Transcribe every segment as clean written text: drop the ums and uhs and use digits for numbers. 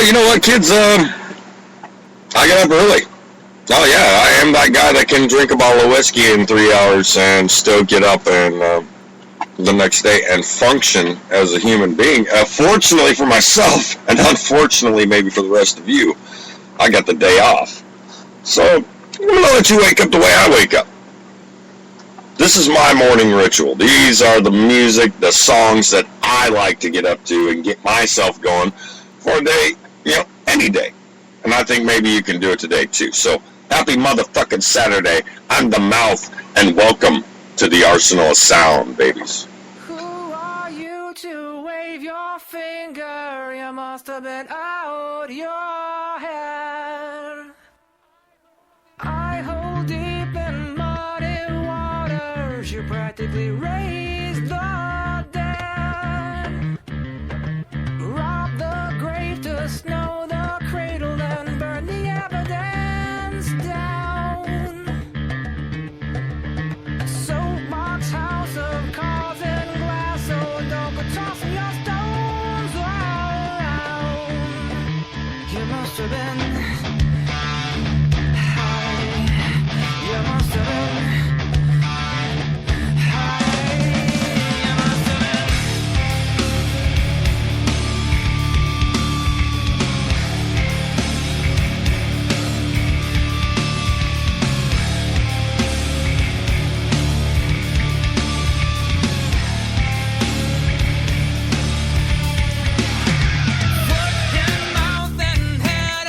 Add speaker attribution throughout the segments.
Speaker 1: Oh, you know what, kids? I get up early. Oh yeah, I am that guy that can drink a bottle of whiskey in 3 hours and still get up and the next day and function as a human being. Fortunately for myself, and unfortunately maybe for the rest of you, I got the day off. So I'm gonna let you wake up the way I wake up. This is my morning ritual. These are the music, the songs that I like to get up to and get myself going for a day, any day. And I think maybe you can do it today too. So happy motherfucking Saturday. I'm the Mouth, and welcome to the Arsenal of Sound, babies.
Speaker 2: Who are you to wave your finger? You must have been out your head. I hold deep in muddy waters. You practically raised the dead. Rob the grave to snow the cradle and burn the evidence down. A soapbox house of cards and glass, so don't go tossing your stones around. You must have been foot in mouth and head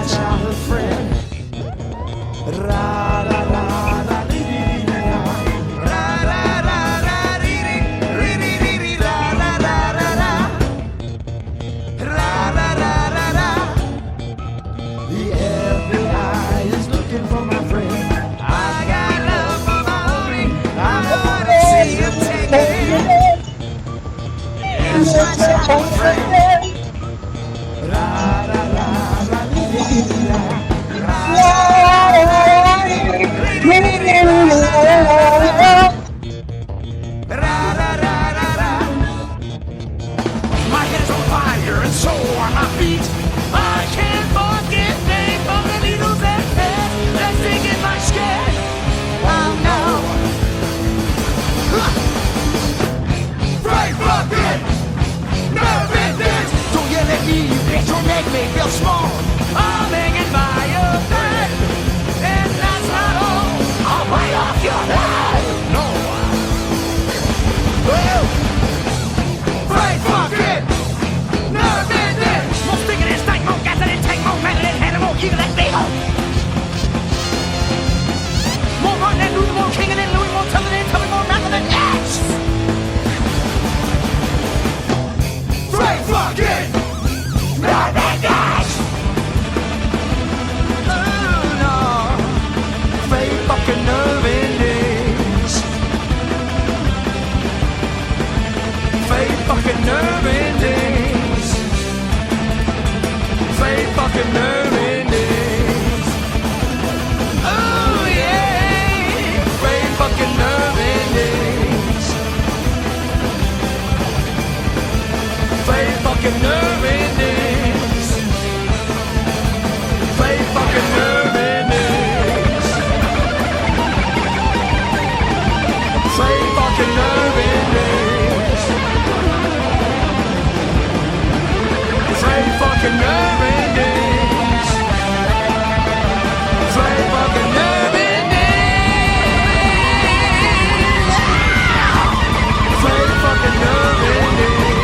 Speaker 2: childhood friend. Ra ra ra ra dee dee dee ra. Ra ra ra ra dee dee dee dee dee ra ra ra ra ra. Ra ra ra ra ra. The FBI is looking for my friend. I got love for my homie. I'm gonna see him take it. Here's my childhood friend. Ra ra ra ra dee dee dee ra. Ra ra ra ra dee dee dee dee ra ra ra ra ra. My head is on fire and so are my feet. I can't forget name from the needles and thread that sting in my skin. Oh no. Right fucking nervous. Don't yell at me, you bitch, don't make me feel small. I'm hanging by a thread, and that's not all. I'll bite off your head. No. Well, right fucking nervous. More stinging and stank, more gas and tank, more mad and animal, eagle and beagle. More run and Louis, more king and Louis, more telling and telling, more rapper than X. Right fucking nervous. Oh no. Fake fucking nervous. Fake fucking nervous. Fake fucking nervous. Oh yeah. Fake fucking nervous. Fake fucking nervous. Fake fucking nervous. Fake fucking nervous. Fake fucking nervous. Fake fucking nervous. Fake fucking nervous.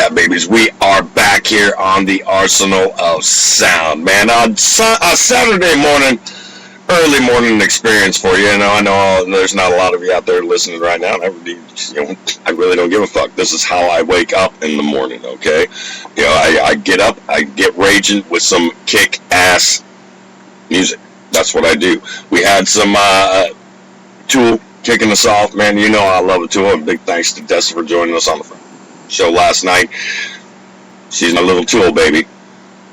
Speaker 1: yeah, babies, we are back here on the Arsenal of Sound, man. On a Saturday morning, early morning experience for you. I know there's not a lot of you out there listening right now. I really don't give a fuck. This is how I wake up in the morning, okay? I get up, I get raging with some kick-ass music. That's what I do. We had some Tool kicking us off, man. I love the Tool. And big thanks to Dessa for joining us on the show last night. She's my little Tool baby.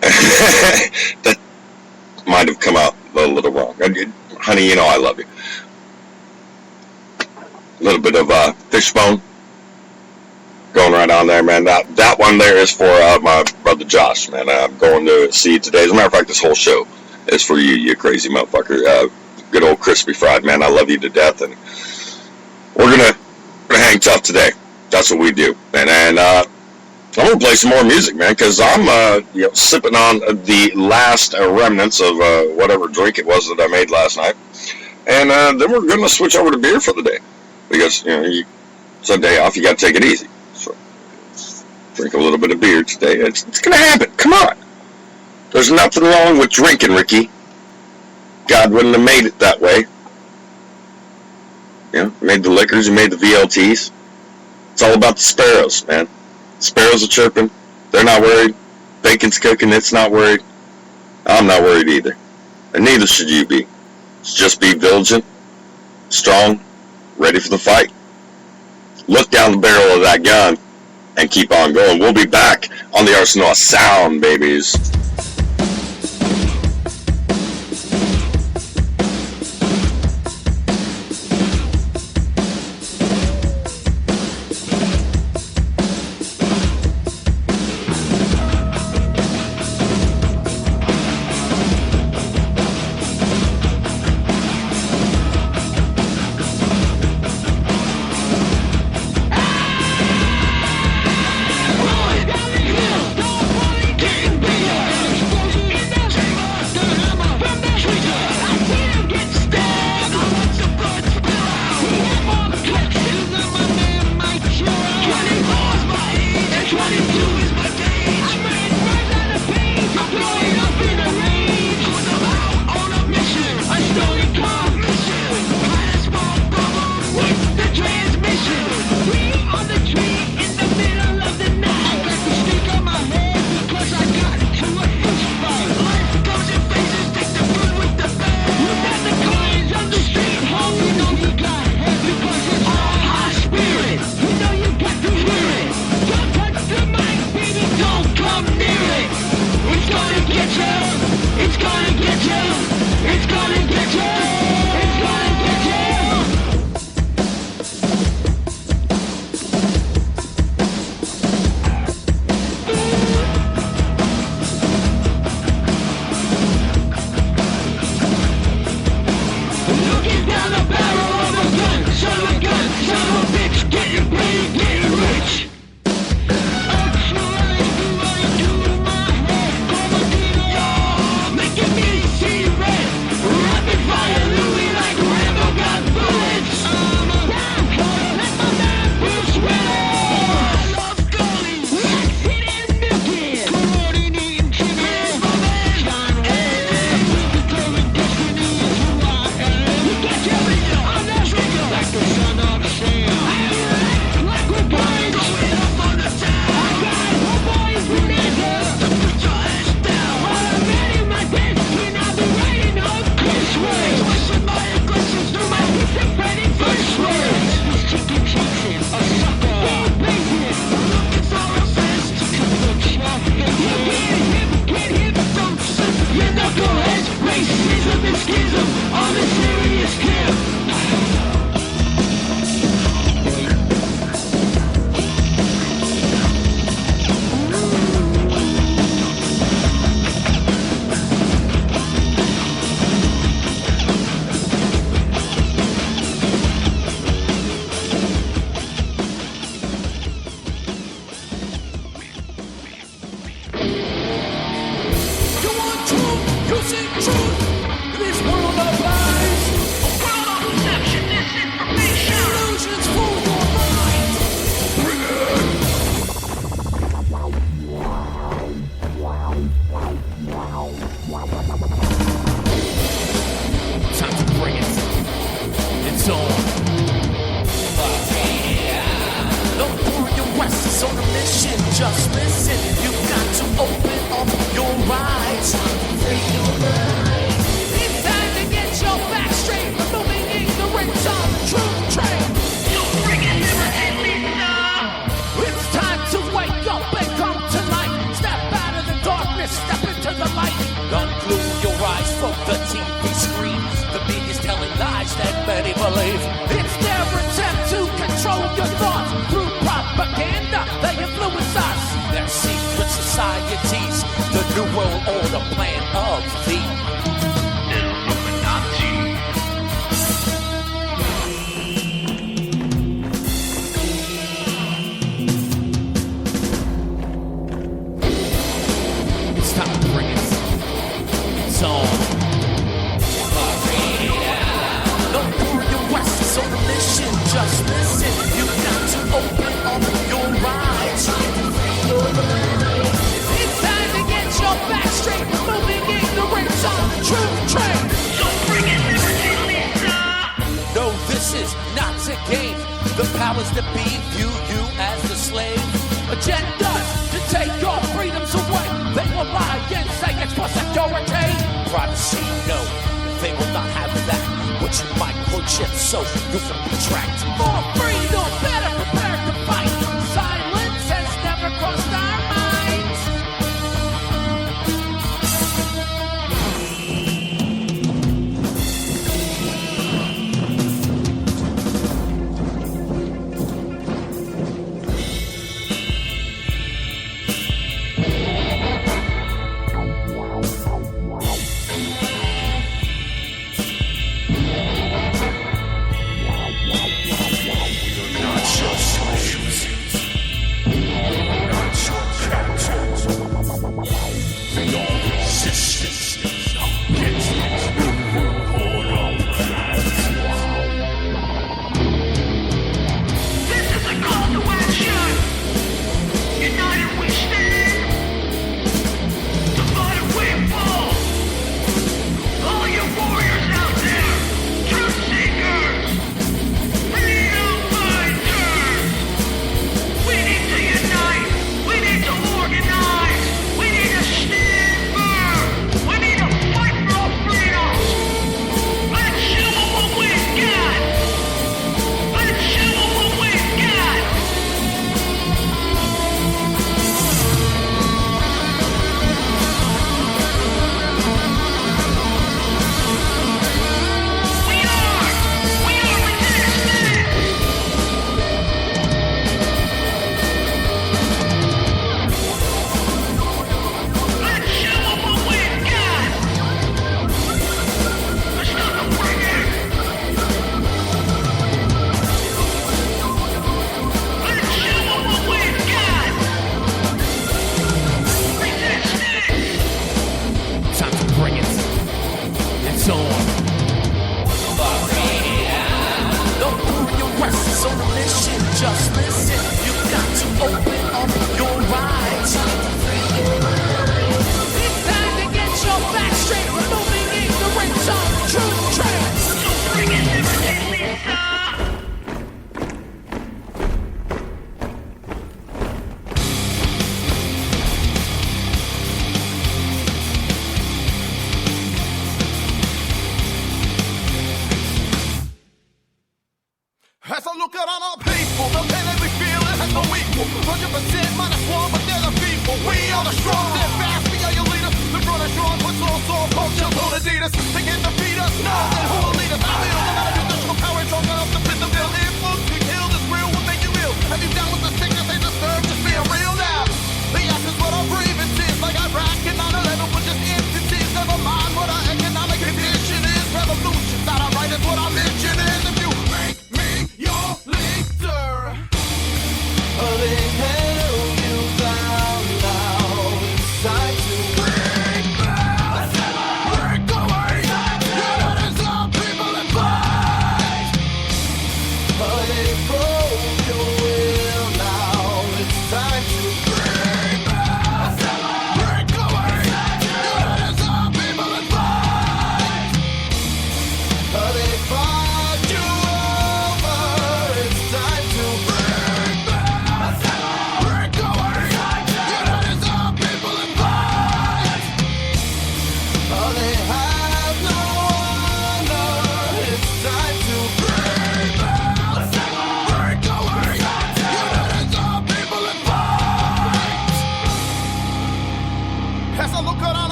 Speaker 1: That might have come out a little wrong. Honey, I love you. A little bit of Fishbone going right on there, man. That one there is for my brother Josh, man. I'm going to see you today. As a matter of fact, this whole show is for you, you crazy motherfucker. Good old crispy fried, man. I love you to death, and we're gonna hang tough today. That's what we do, man. And I'm gonna play some more music, man, because I'm sipping on the last remnants of whatever drink it was that I made last night, and then we're gonna switch over to beer for the day, because it's a day off. You gotta take it easy. So drink a little bit of beer today. It's gonna happen. Come on. There's nothing wrong with drinking, Ricky. God wouldn't have made it that way. Made the liquors, you made the VLTs. It's all about the sparrows, man. Sparrows are chirping. They're not worried. Bacon's cooking. It's not worried. I'm not worried either. And neither should you be. Just be vigilant, strong, ready for the fight. Look down the barrel of that gun and keep on going. We'll be back on the Arsenal of Sound, babies.
Speaker 2: just listen. You've got to open up your eyes. It's time to get your back straight. Removing ignorance on the truth train. You freaking never hit me, it's time to wake up and come to light. Step out of the darkness, step into the light. Unglue your eyes from the TV screen. The media's telling lies that many believe. It's their attempt to control your thoughts through propaganda. They influence us. Their secret societies, the New World Order plan of the Illuminati. It's time to bring it. It's on. Don't throw your West on a mission. Just listen. You've got to open up your eyes. It's time to get your back straight. Moving ignorance on the truth train. Don't bring it, liberty, Lisa. No, this is not a game. The powers that be view you as the slave. Agendas to take your freedoms away. They will lie and say it's for security. Privacy, no, they will not have that. Which you microchip so you can be tracked. More freedom, better prepare to fight. Silence has never crossed our minds.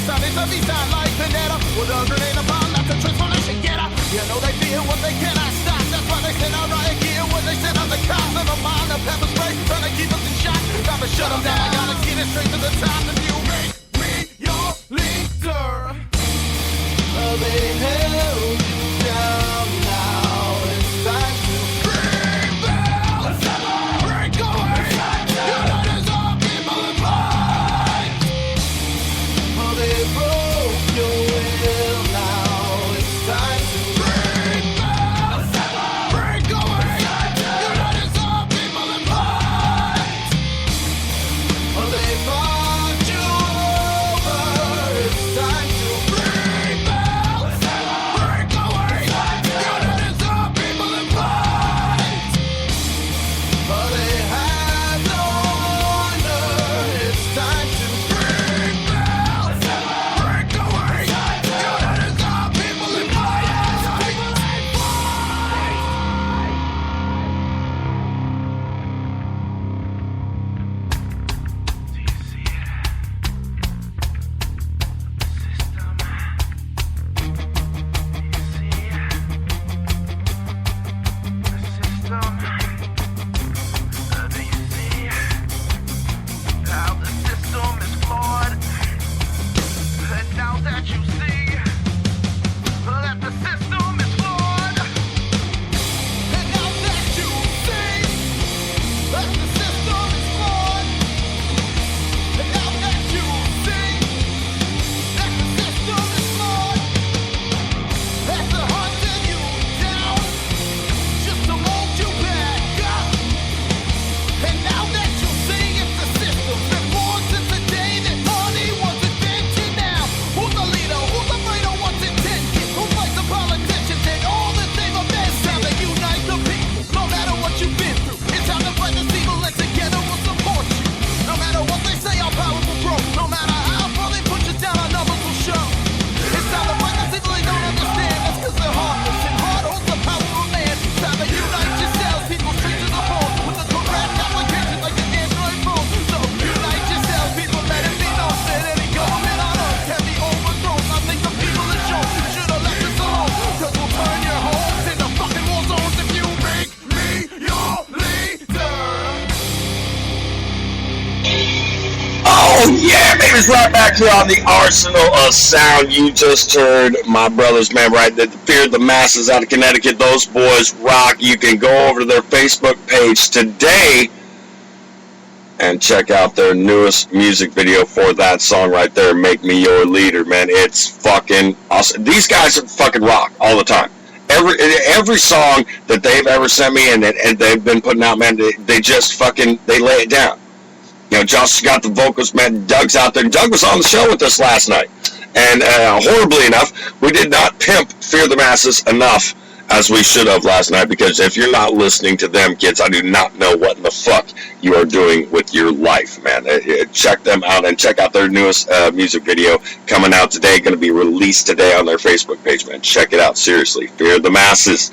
Speaker 2: Nissan, it's a Nissan like Pinetta. With a grenade upon, that's a transformation getter. You know they feel what they cannot stop. That's why they send out riot gear when they send out the cops. Never mind the pepper spray, trying to keep us in shock. Gotta shut them down, I gotta get it straight to the top. If you make me your leader, they held you down. Now it's time to rebuild. Break away. Unite as all people in mind. They broke your will. Now it's time to rebuild. Break away. Unite as all people in mind. They fucked you over. It's time to rebuild. Break away. Unite as all people in mind. They had no honor. It's time to rebuild. Break away. Unite as all people in mind.
Speaker 3: How the system is flawed. And now that you see that the system is flawed,
Speaker 2: And now that you see that the system is flawed, and now that you see that the system is flawed, that's the hunting you down just to mold you back up. And now that you see it's the system's been born since the day that money was invented. Now who's the leader? Who's afraid of what's intended? Who fights the politicians and all that they've amended? Time to unite the people, no matter what you've been through. It's time to fight this evil and together we'll support you. No matter what they say, our power will grow. No matter how far they put you down, our numbers will show. It's time to fight this evil they don't understand. That's 'cause they're heartless and hard holds the power of man. It's time to unite yourselves, people straight to the bone. With the correct application like an Android phone. So unite yourselves, people, let it be known that any government on earth can be overthrown. I think the people have shown you should have left us alone. 'Cause we'll turn your homes into fucking war zones if you make me your leader.
Speaker 1: Oh yeah, baby, it's right back here on the Arsenal of Sound. You just heard my brothers, man, right? That Fear the Masses out of Connecticut. Those boys rock. You can go over to their Facebook page today and check out their newest music video for that song right there, Make Me Your Leader, man. It's fucking awesome. These guys are fucking rock all the time. Every song that they've ever sent me and they've been putting out, man, they just fucking, they lay it down. You know, Josh got the vocals, man. Doug's out there. Doug was on the show with us last night. And horribly enough, we did not pimp Fear the Masses enough as we should have last night, because if you're not listening to them, kids, I do not know what in the fuck you are doing with your life, man. Check them out and check out their newest music video coming out today. Going to be released today on their Facebook page, man. Check it out, seriously. Fear the Masses.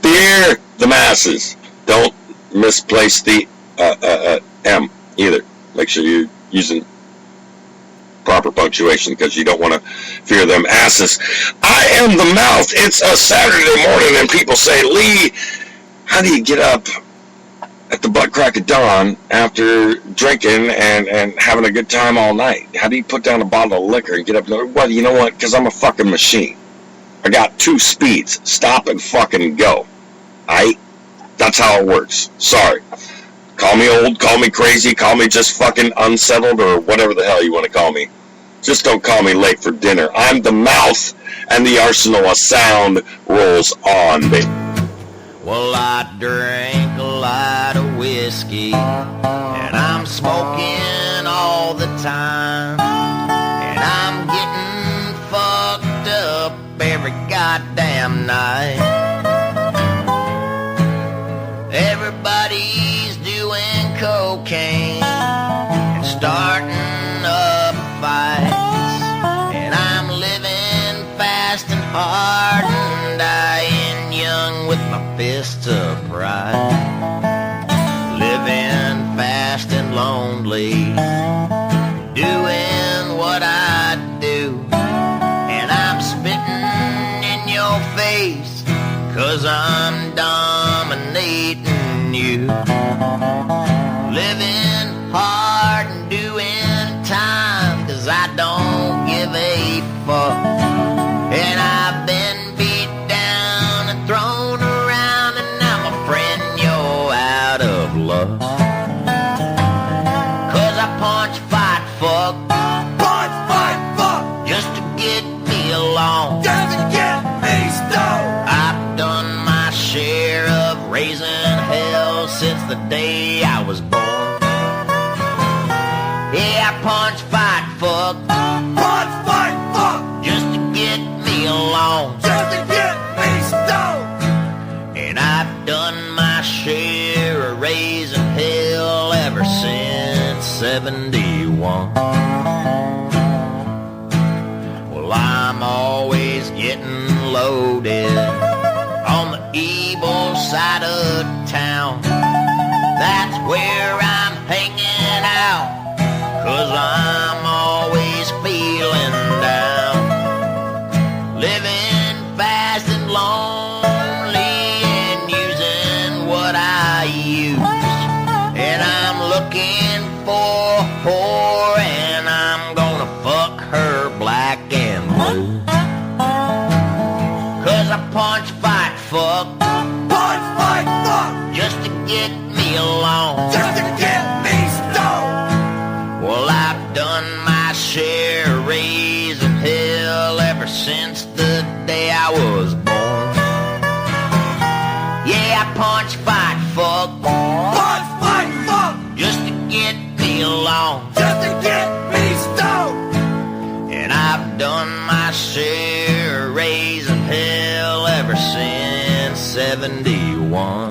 Speaker 1: Fear the Masses. Don't misplace the M either. Make sure you're using proper punctuation, because you don't want to fear them asses. I am the mouth. It's a Saturday morning and people say, Lee, how do you get up at the butt crack of dawn after drinking and having a good time all night? How do you put down a bottle of liquor and get up? Well, you know what? Because I'm a fucking machine. I got 2 speeds. Stop and fucking go. That's how it works. Sorry. Call me old, call me crazy, call me just fucking unsettled, or whatever the hell you want to call me. Just don't call me late for dinner. I'm the mouth, and the Arsenal of Sound rolls on, baby.
Speaker 4: Well, I drink a lot of whiskey, and I'm smoking all the time, and I'm getting fucked up every goddamn night. Everybody's doing cocaine and starting up fights, and I'm living fast and hard and dying young with my fists upright, living fast and lonely, doing what I do. I'm dominating you. Living hard and doing time, 'cause I don't give a fuck. And I've been beat down and thrown around, and now my friend, you're out of luck. 'Cause I punch, fight, fuck,
Speaker 2: Punch, fight, fuck,
Speaker 4: just to get me along.
Speaker 2: just to get me stoned.
Speaker 4: I've done my share of raising hell since the day I was born. Yeah, I punch, fight, fuck,
Speaker 2: Punch, fight, fuck,
Speaker 4: just to get me along.
Speaker 2: just to get me stoned.
Speaker 4: And I've done my share of raising hell ever since 71. Well, I'm always getting loaded on the evil side of town. That's where I'm hanging out, 'cause I'm always feeling down. Living fast and lonely and using what I use. And I'm looking for a whore, and I'm gonna fuck her black and blue. 'Cause I punch, fight, fuck,
Speaker 2: Punch, fight, fuck,
Speaker 4: just to get me along.
Speaker 2: just to get me stoned.
Speaker 4: Well, I've done my share of raising hell ever since the day I was born. Yeah, I punch, fight, fuck,
Speaker 2: Punch, fight, fuck,
Speaker 4: just to get me along.
Speaker 2: just to get me stoned.
Speaker 4: And I've done my share of raising hell ever since 71.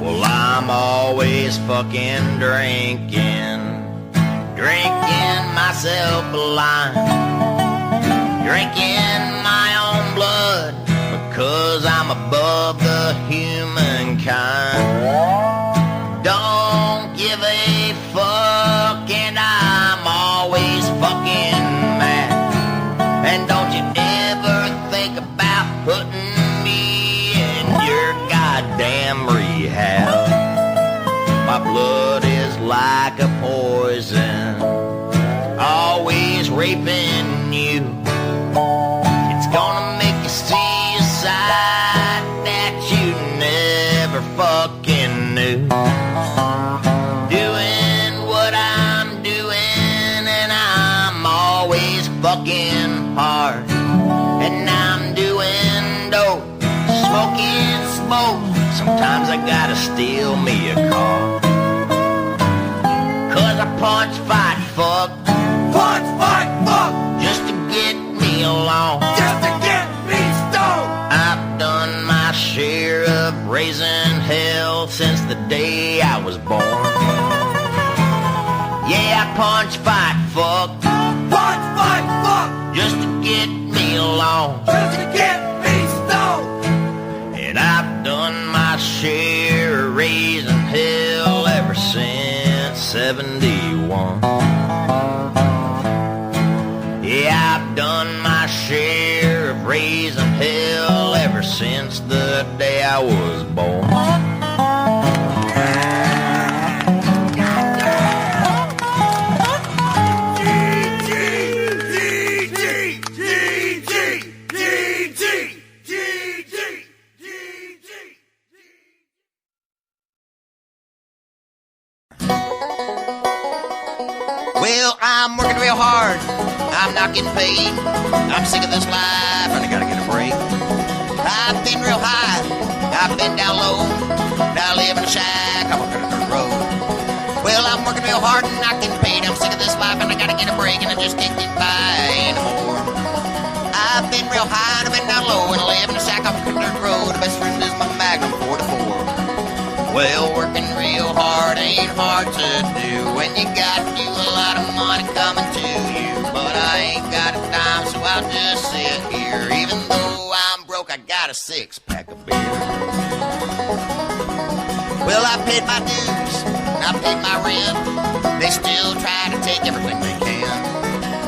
Speaker 4: Well, I'm always fucking drinking myself blind, drinking my own blood, because I'm above the humankind. Don't give a fuck, and I'm always fucking mad. And don't you ever think about putting me in your goddamn rehab. My blood is like a poison, always raping you. It's gonna make you see a side that you never fucking knew. Doing what I'm doing, and I'm always fucking hard. And I'm doing dope, smoking smoke. Sometimes I gotta steal me a car. 'Cause I punch, fight, fuck,
Speaker 2: Punch, fight, fuck,
Speaker 4: just to get me along.
Speaker 2: just to get me stoned.
Speaker 4: I've done my share of raising hell since the day I was born. Yeah, I punch, fight, fuck,
Speaker 2: Punch, fight, fuck,
Speaker 4: just to get me along.
Speaker 2: just to get me stoned.
Speaker 4: And I've done my share of raising hell ever since 71. Yeah, I've done my share of raising hell ever since the day I was born. Well, I'm working real hard. I'm not getting paid. I'm sick of this life and I gotta get a break. I've been real high. I've been down low. Now I live in a shack. I'm working on the road. Well, I'm working real hard and not getting paid. I'm sick of this life life and I gotta get a break and I just can't get by anymore. I've been real high and I've been down low and I live in a shack off a dirt road. The best friend is my Magnum 44. Well, working real hard ain't hard to do when you got you a lot of money coming to you. But I ain't got a dime, so I'll just sit here. Even though I'm broke, I got a 6-pack of beer. Well, I paid my dues, and I paid my rent. They still try to take everything they can.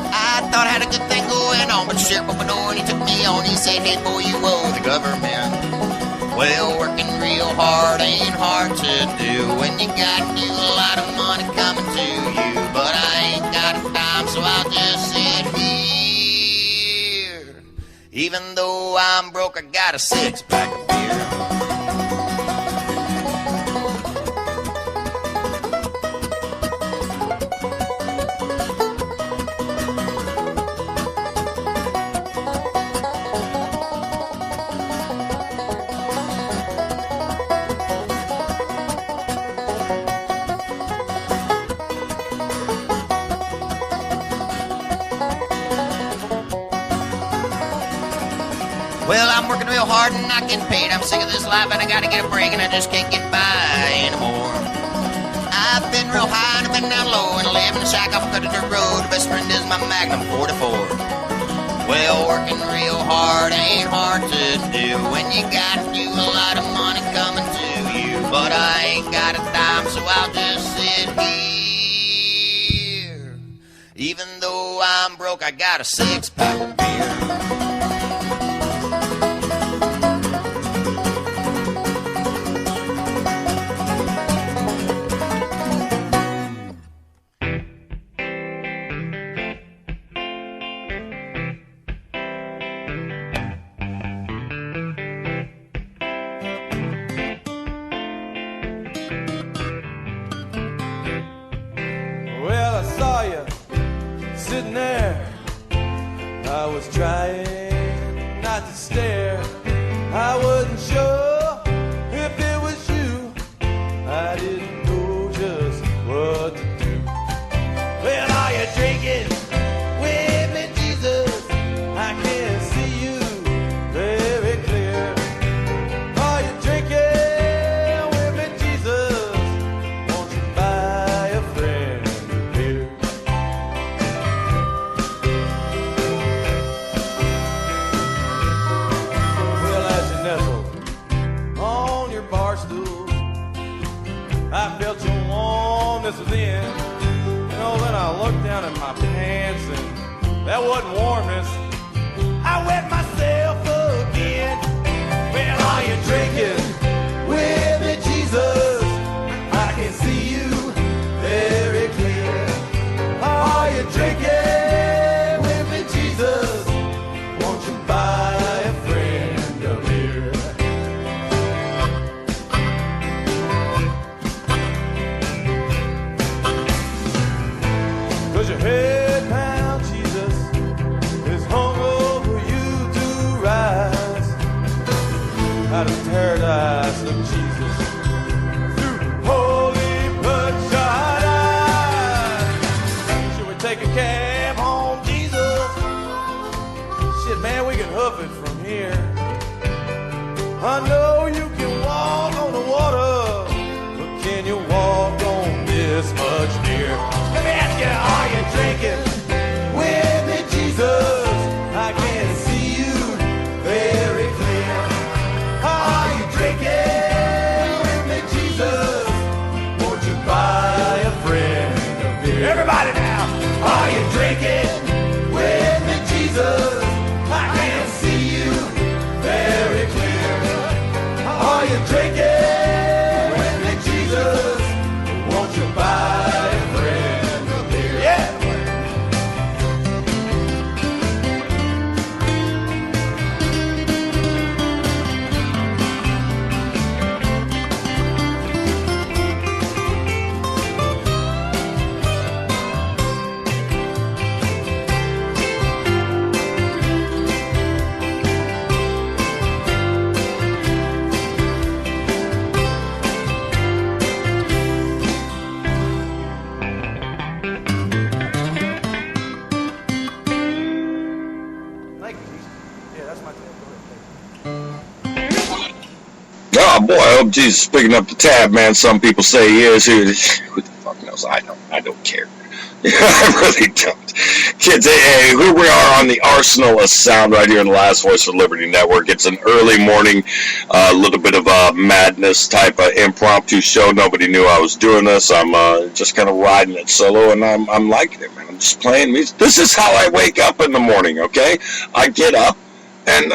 Speaker 4: I thought I had a good thing going on, but the sheriff opened the door and he took me on. He said, hey boy, you owe the government. Well, working real hard ain't hard to do when you got you a lot of money coming to you. But I ain't got a dime, so I'll just sit here. Even though I'm broke, I got a 6-pack of beer. Well, I'm working real hard and not getting paid. I'm sick of this life and I gotta get a break and I just can't get by anymore. I've been real high and I've been down low and I live in a shack off a country dirt road. The best friend is my Magnum 44. Well, working real hard ain't hard to do when you got you a lot of money coming to you. But I ain't got a dime, so I'll just sit here. Even though I'm broke, I got a 6-pack of beer.
Speaker 2: Well, I saw you sitting there. I was trying not to stare. I wasn't sure if it was you. I didn't know just what to do. Well, are you drinking with me, Jesus? I can see you very clear. Are you drinking with me, Jesus? Won't you buy a friend a beer? Well, as you nestled on your bar stool, I felt your warmness within. You know, then I looked down at my pants and that wasn't warmness. I wet myself again. Well, are you drinking with me, Jesus? I can see you very clear. Are you drinking with me, Jesus? Won't you buy a friend a beer? 'Cause your head pound Jesus is hungry.
Speaker 1: Jesus picking up the tab, man. Some people say he is. Who the fuck knows? I don't care. I really don't. Kids, hey, here we are on the Arsenal of Sound right here in the Last Voice for Liberty Network. It's an early morning, a little bit of a madness type of impromptu show. Nobody knew I was doing this. I'm just kind of riding it solo, and I'm liking it, man. I'm just playing music. This is how I wake up in the morning, okay? I get up, and,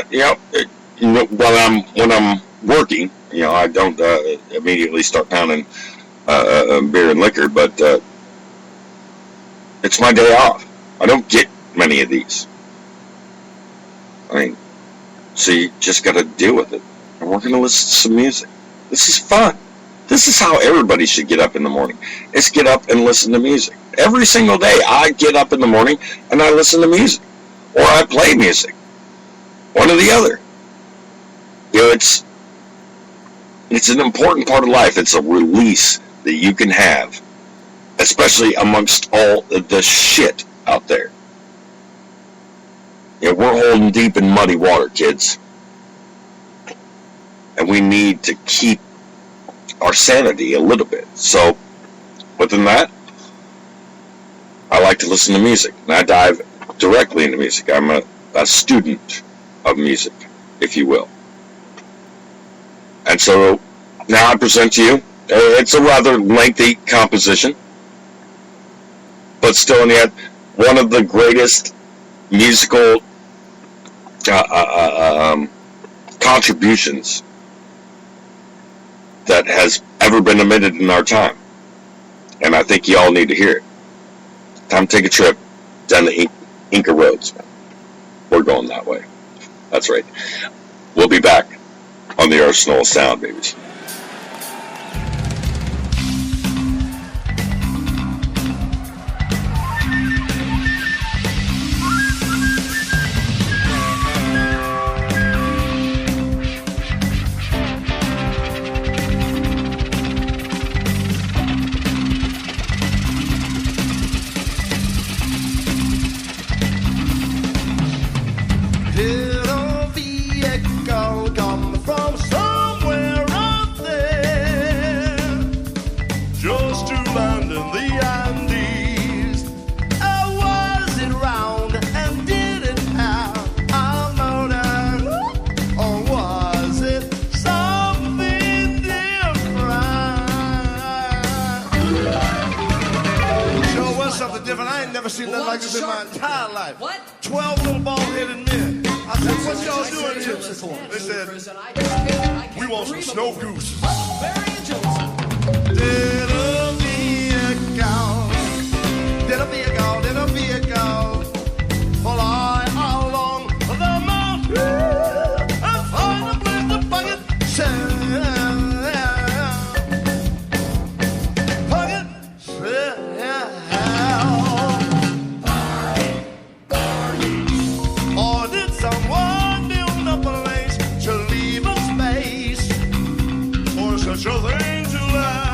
Speaker 1: when I'm working, I don't immediately start pounding beer and liquor, but it's my day off. I don't get many of these. So you just got to deal with it. And we're going to listen to some music. This is fun. This is how everybody should get up in the morning. It's get up and listen to music. Every single day, I get up in the morning and I listen to music. Or I play music. One or the other. It's an important part of life. It's a release that you can have, especially amongst all the shit out there. We're holding deep in muddy water, kids. And we need to keep our sanity a little bit. So, within that, I like to listen to music. And I dive directly into music. I'm a student of music, if you will. And so, now I present to you, it's a rather lengthy composition, but still and yet one of the greatest musical contributions that has ever been emitted in our time. And I think you all need to hear it. Time to take a trip down the Inca roads. We're going that way. That's right. We'll be back on the Arsenal of Sound, babies.
Speaker 2: Little vehicle coming from somewhere out there, just to land in the Andes. Was it round and did it have a motor, or was it something different? Sure was something different. I ain't never seen nothing like this in my entire life.
Speaker 5: What?
Speaker 2: 12 little bald-headed men. I said, what y'all doing here? They said, we want some snow goose. Did a vehicle fly along the mountain and find a place to bucket sand. Bucket sand. Or did someone build a place to leave a space for such a thing to last?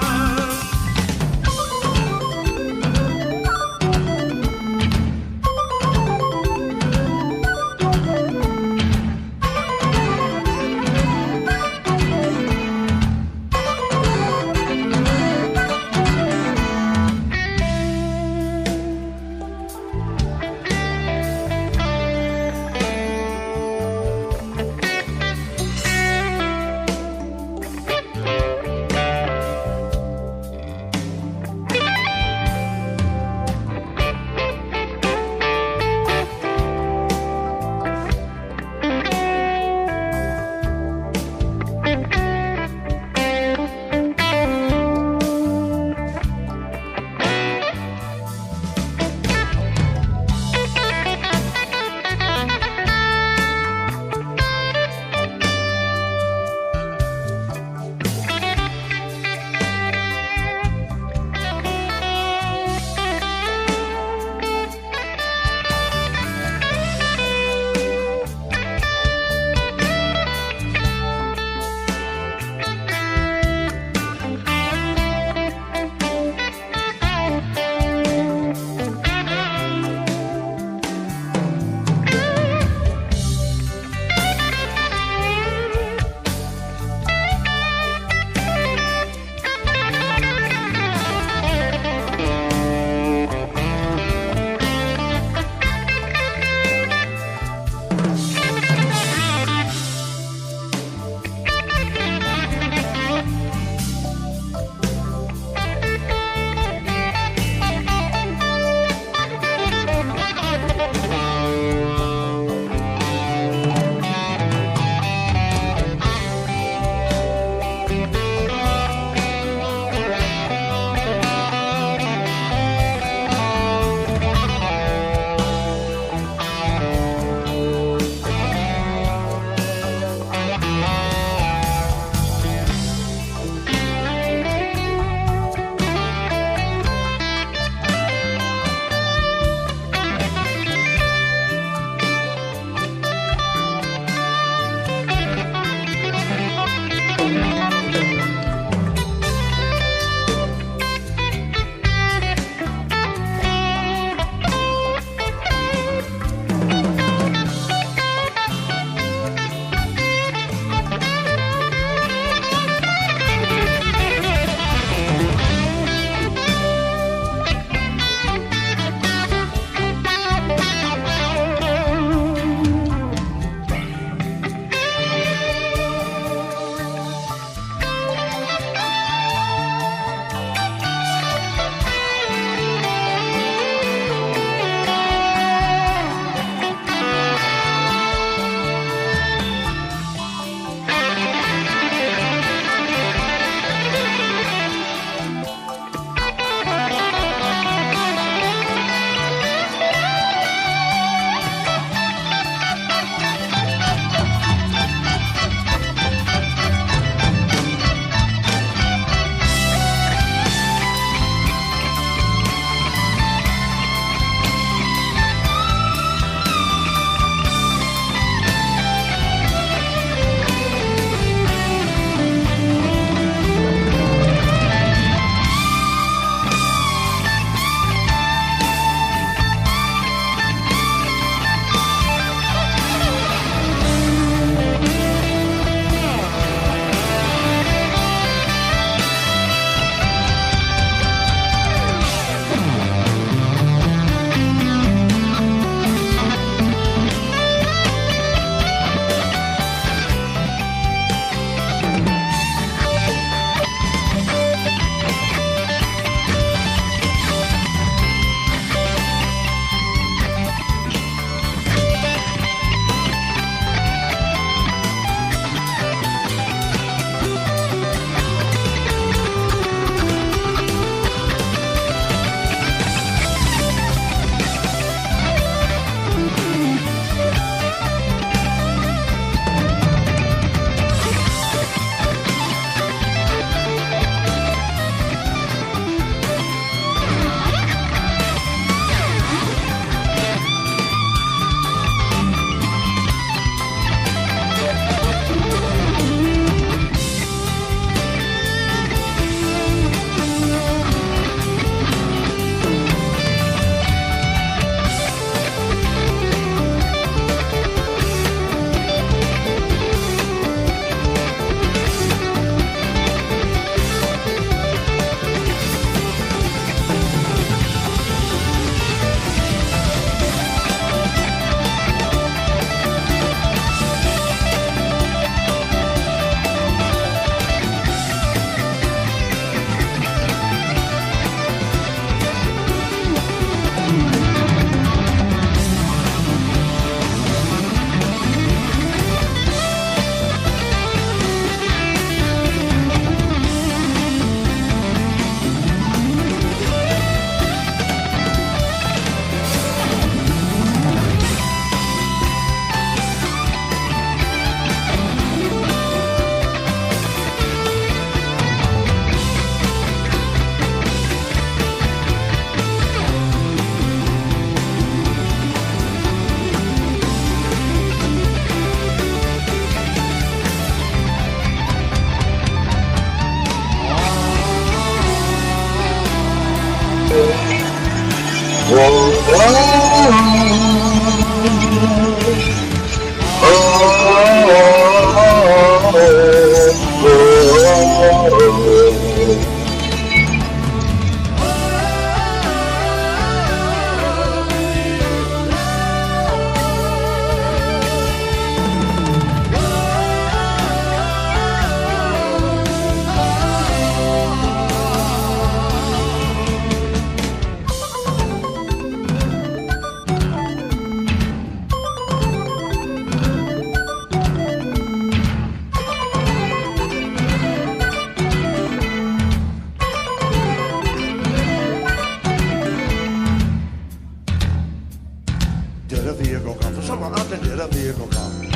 Speaker 2: Did a vehicle come? For someone out there, did a vehicle come?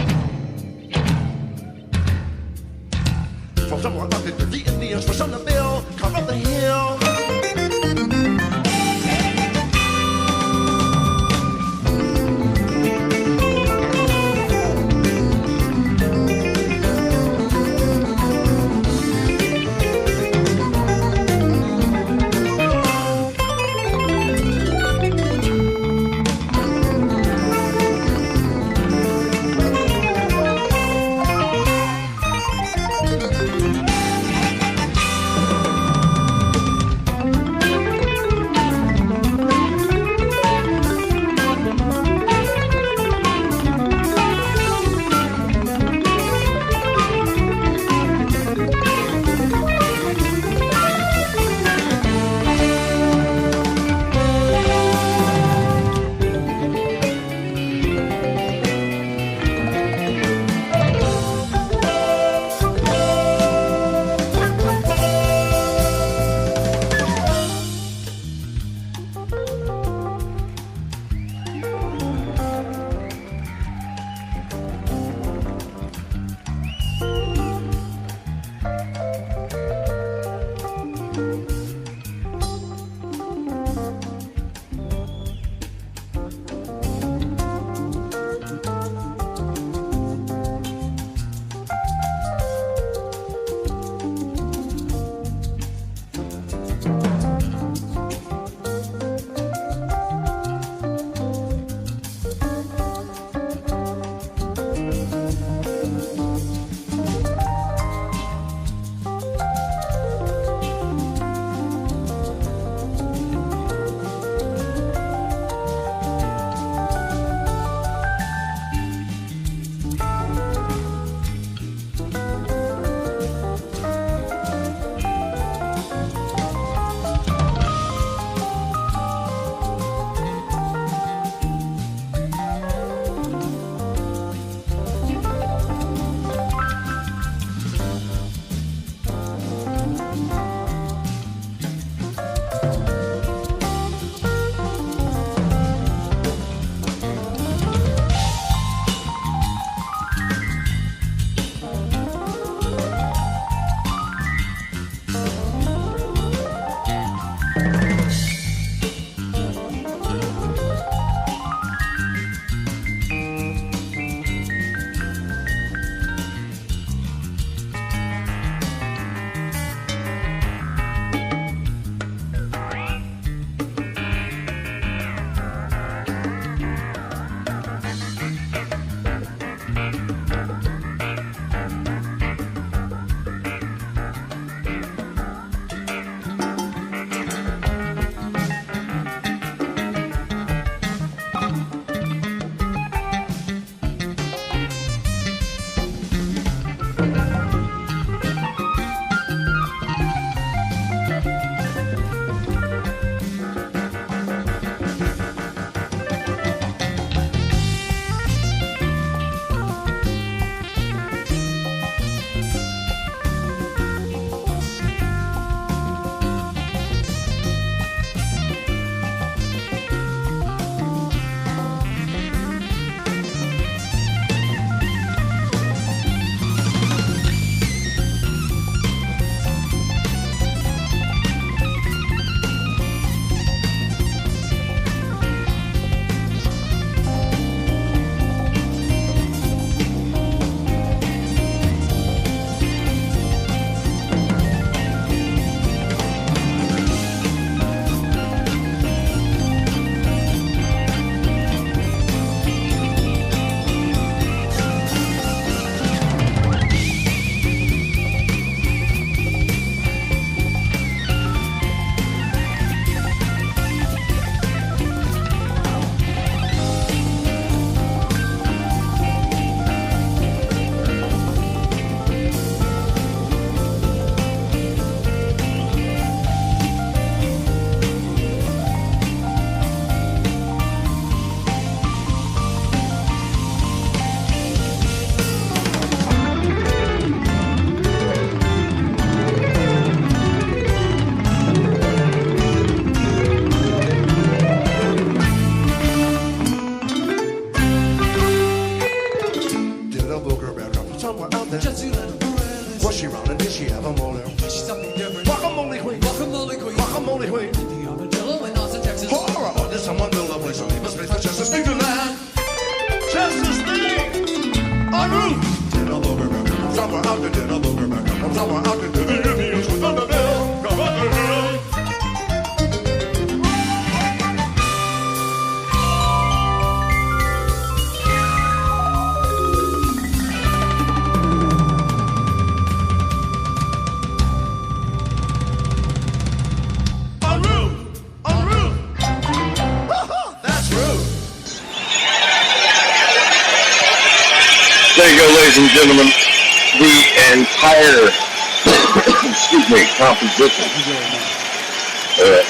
Speaker 2: From someone out there, the Indians for some to bill come up the hill. Guacamole queen.
Speaker 5: Guacamole queen.
Speaker 2: Guacamole queen.
Speaker 5: The armadillo in Austin, Texas.
Speaker 2: Horrible. There's someone to lovely, so leave a space for Chester Sting to land. Chester Sting! En route! Dinner burger. Somewhere out to dinner burger. From somewhere out into the Indians with Thunderbell. Come on, girl. En route! En route! That's rude.
Speaker 1: There you go, ladies and gentlemen. The entire, excuse me, composition,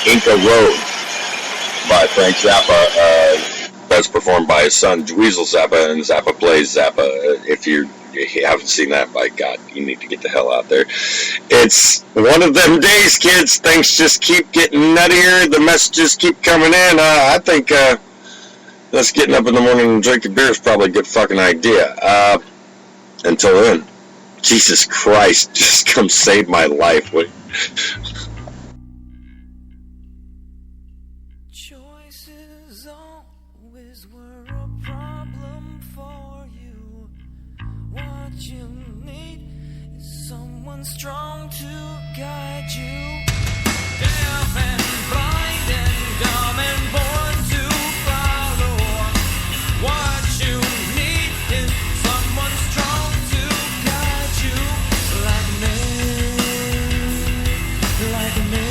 Speaker 1: Inca Road by Frank Zappa, that's performed by his son Dweezil Zappa, and Zappa plays Zappa. If you haven't seen that, by God, you need to get the hell out there. It's one of them days, kids. Things just keep getting nuttier. The messages keep coming in. I think us getting up in the morning and drinking beer is probably a good fucking idea. Until then, Jesus Christ, just come save my life.
Speaker 6: Choices always were a problem for you. What you need is someone strong to guide you. Deaf and blind and dumb and born to follow. What you need is someone strong to guide you. Like me, like me,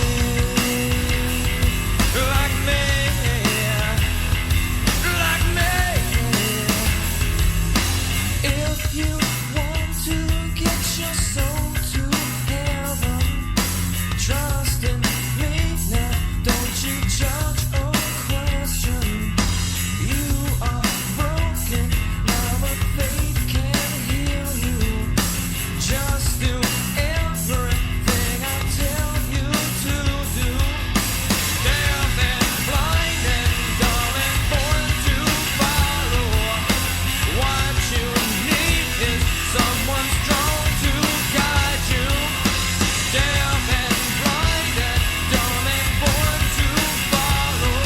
Speaker 6: like me, like me. If you want to get your soul to heaven, trust in me now. Don't you judge or question. You are broken now, but faith can heal you. Just do everything I tell you to do. Deaf and blind and dumb and born to follow. What you need is someone strong to guide you. Deaf and blind and dumb and born to follow.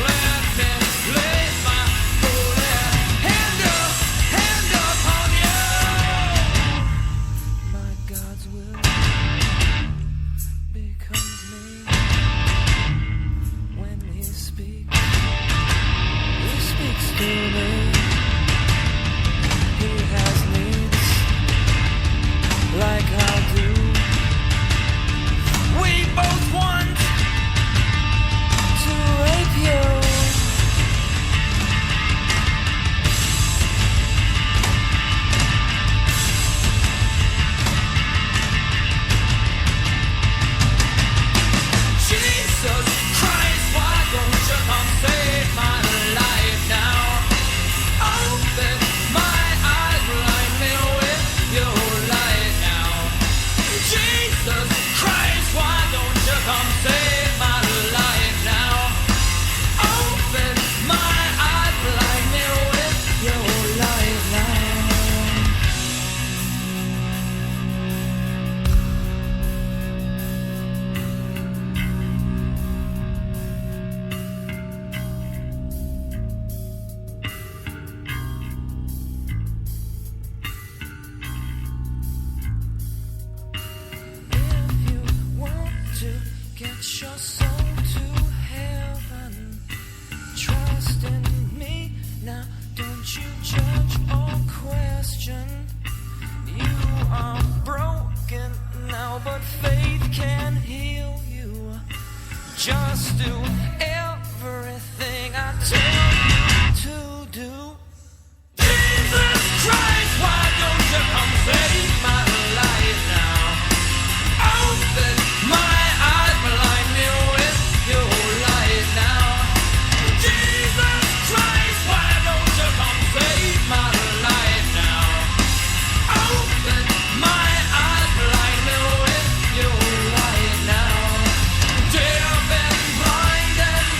Speaker 6: Let me lay my holy hand upon you. My God's will becomes me when He speaks. He speaks to me. He has needs like I do. We both want to rape you. Jesus Christ, why don't you come save my life now? Open my eyes, blind me with your light now. Jesus Christ, why don't you come save my life now? Open my eyes, blind me with your light now. If you want to get your soul to heaven, trust in me now. Don't you judge or question. You are broken now, but faith can heal you. Just do everything I tell you to do. Jesus Christ, why don't you come save my life now? Open my eyes, blind me with your light now. Jesus Christ, why don't you come save my life now? Open my eyes, blind me with your light now. Deaf and blind and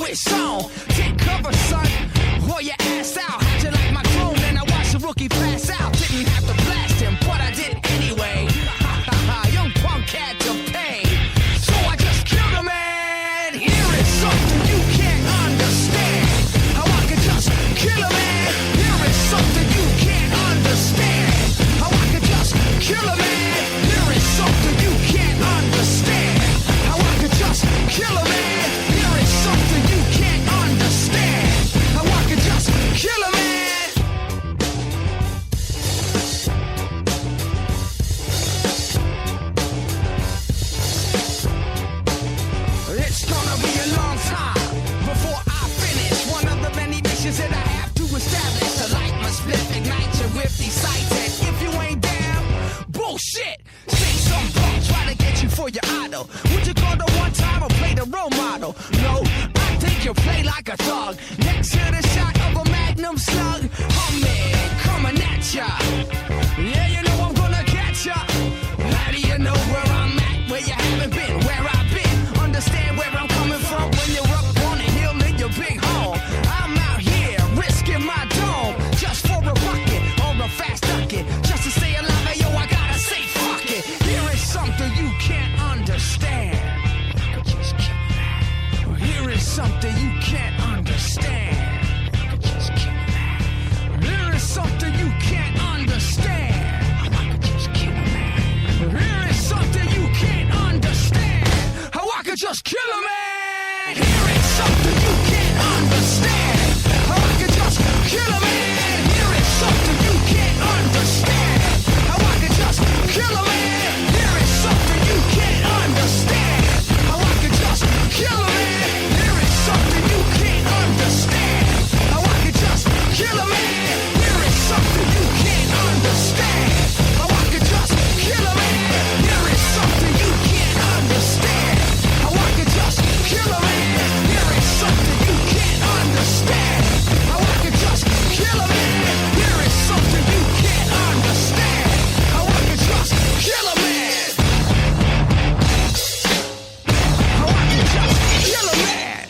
Speaker 2: it's on. Take cover, son, or your ass out. How'd you like my clone? And I watched the rookie pass out. Didn't have to blast him, but I did anyway. Ha ha ha, young punk had to pay. So I just killed a man. Here is something you can't understand. How I could just kill a man. Here is something you can't understand. How I could just kill a man. Here is something you can't understand. How I could just kill a man. Here is something you can't understand. How I could just kill a man. It's gonna be a long time before I finish one of the many missions that I have to establish. To light my split, ignite you with these sights. And if you ain't down, bullshit. Say some punk try to get you for your idol. Would you go the one time or play the role model? No, I think you play like a thug. Next to the shot of a magnum slug, humming, coming at ya. Yeah, you know I'm gonna catch ya. How do you know where I'm at? Where you haven't been, where I've been. Understand where I'm coming from when you're up on a hill in your big home. I'm out here risking my dome just for a bucket or a fast ducket. Just to stay alive, hey, yo, I gotta say fuck it. Here is something you can't understand. Just kill that. Here is something you can't understand. Just kill that. Here is something you can't understand. I could just kill a man. Here is something you can't understand. How I could just kill a man. Here is something you can't understand. How I could just kill a man. Here is something you can't understand. How I could just kill a man. Here is something you can't understand. How I could just kill a man. Here is something you can't understand. How I could just kill a man. Here is something you can't understand. How I could just kill a man. Here is something you can't understand. How I could just kill a man. Here is something you can't understand. How I could just kill a man. Here is something you can't understand. How I could just kill a man. How I could just kill a man.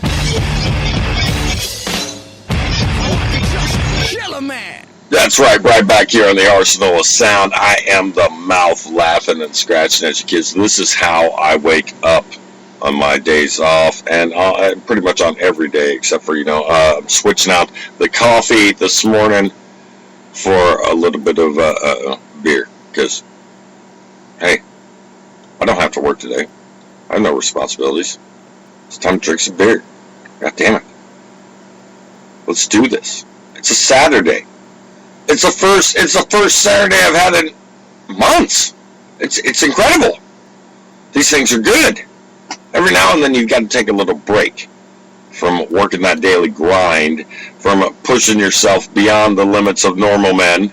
Speaker 2: How I could just kill a man.
Speaker 1: That's right back here on the Arsenal of Sound. I am the mouth laughing and scratching at you kids. This is how I wake up on my days off, and pretty much on every day except for, I'm switching out the coffee this morning for a little bit of beer, because, hey, I don't have to work today. I have no responsibilities. It's time to drink some beer. God damn it. Let's do this. It's a Saturday. It's the first Saturday I've had in months. It's incredible. These things are good. Every now and then you've got to take a little break from working that daily grind, from pushing yourself beyond the limits of normal men,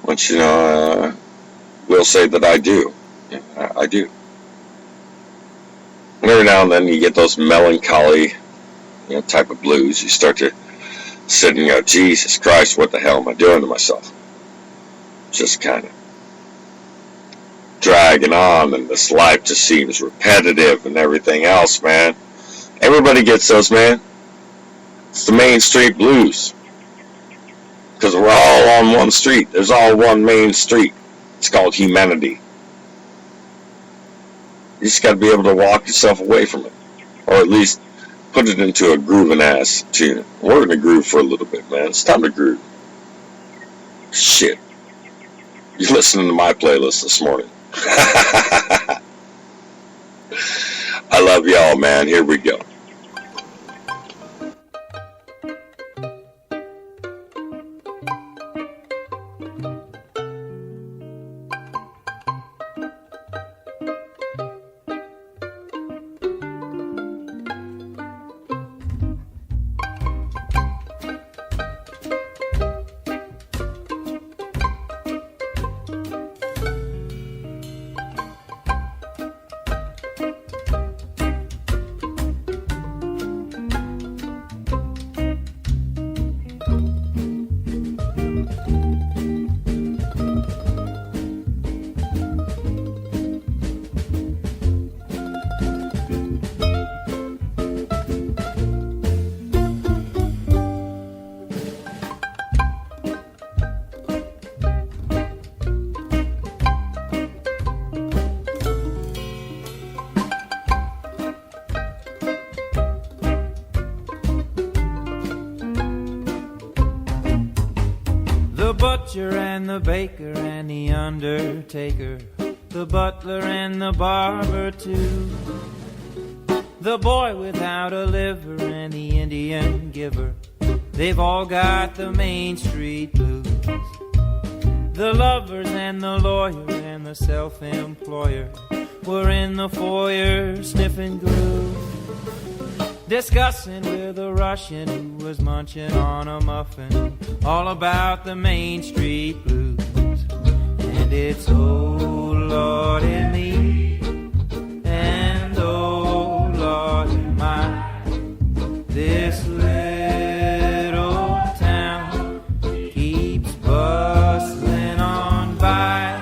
Speaker 1: which, will say that I do. Yeah, I do. And every now and then you get those melancholy, type of blues. You start to sit and go, Jesus Christ, what the hell am I doing to myself? Just kind of dragging on, and this life just seems repetitive and everything else, man. Everybody gets those, man. It's the Main Street Blues. Because we're all on one street. There's all one main street. It's called humanity. You just got to be able to walk yourself away from it. Or at least put it into a grooving ass tune. We're in a groove for a little bit, man. It's time to groove. Shit. You're listening to my playlist this morning. I love y'all, man. Here we go.
Speaker 7: butcher and the baker and the undertaker, the butler and the barber too, the boy without a liver and the Indian giver, they've all got the Main Street blues. The lovers and the lawyer and the self-employer were in the foyer sniffing glue, discussing with a Russian who was munching on a muffin all about the Main Street blues. And it's oh Lordy me, and oh Lordy my, this little town keeps bustling on by.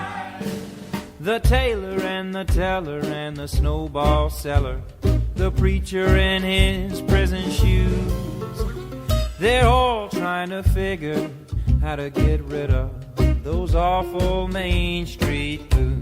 Speaker 7: The tailor and the teller and the snowball seller, the preacher in his prison shoes, they're all trying to figure how to get rid of those awful Main Street blues.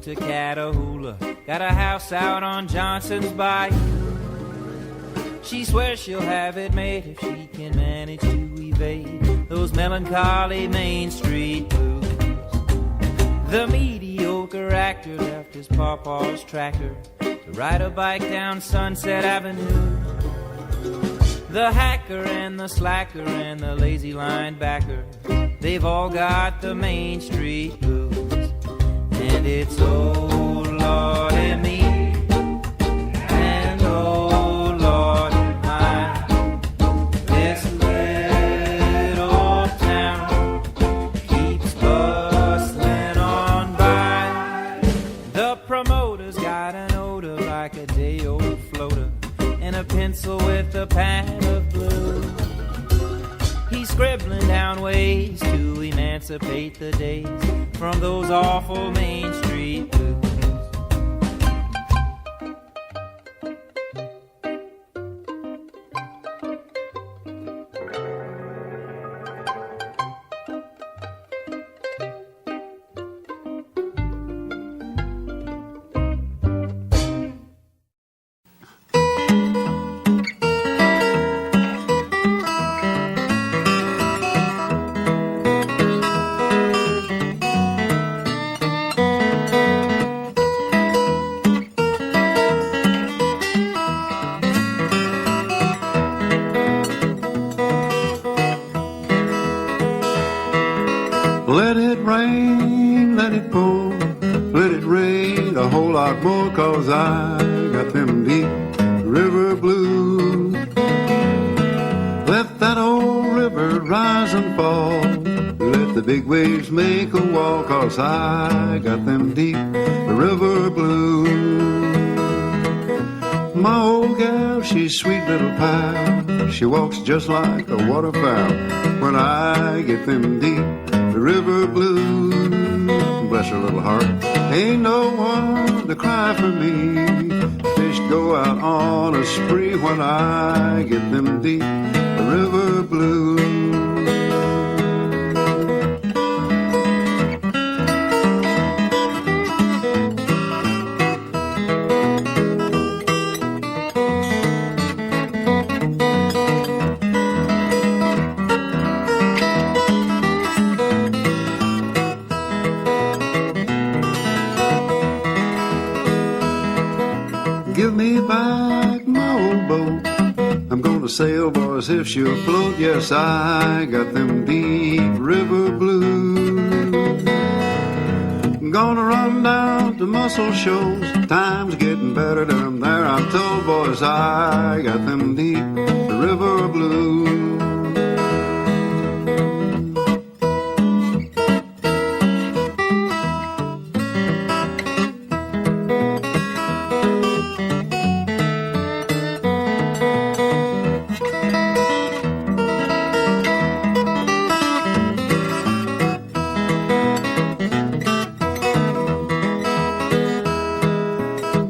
Speaker 7: to Catahoula. Got a house out on Johnson's Bayou. She swears she'll have it made if she can manage to evade those melancholy Main Street blues. The mediocre actor left his pawpaw's tractor to ride a bike down Sunset Avenue. The hacker and the slacker and the lazy linebacker, they've all got the Main Street blues. And it's oh Lordy me, and oh Lordy mine, this little town keeps bustling on by. The promoter's got an odor like a day-old floater and a pencil with a pad of blue. He's scribbling down ways to emancipate the days from those awful Main Street blues.
Speaker 8: Let it rain, let it pour, let it rain a whole lot more, 'cause I got them deep river blues. Let that old river rise and fall, let the big waves make a wall, 'cause I got them deep river blues. My old gal, she's sweet little pal, she walks just like a waterfowl. When I get them deep river blues, bless her little heart, ain't no one to cry for me. Fish go out on a spree when I get them deep river blues. Give me back sailboat. I'm gonna sail, boys, if she'll float. Yes, I got them deep river blues. I'm gonna run down to Muscle Shoals. Time's getting better down there, I'm told, boys. I got them deep river blues.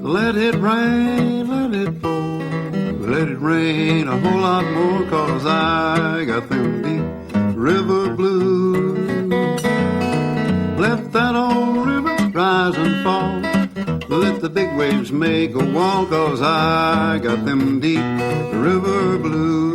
Speaker 8: Let it rain, let it pour, let it rain a whole lot more, 'cause I got them deep river blues. Let that old river rise and fall, let the big waves make a wall, 'cause I got them deep river blues.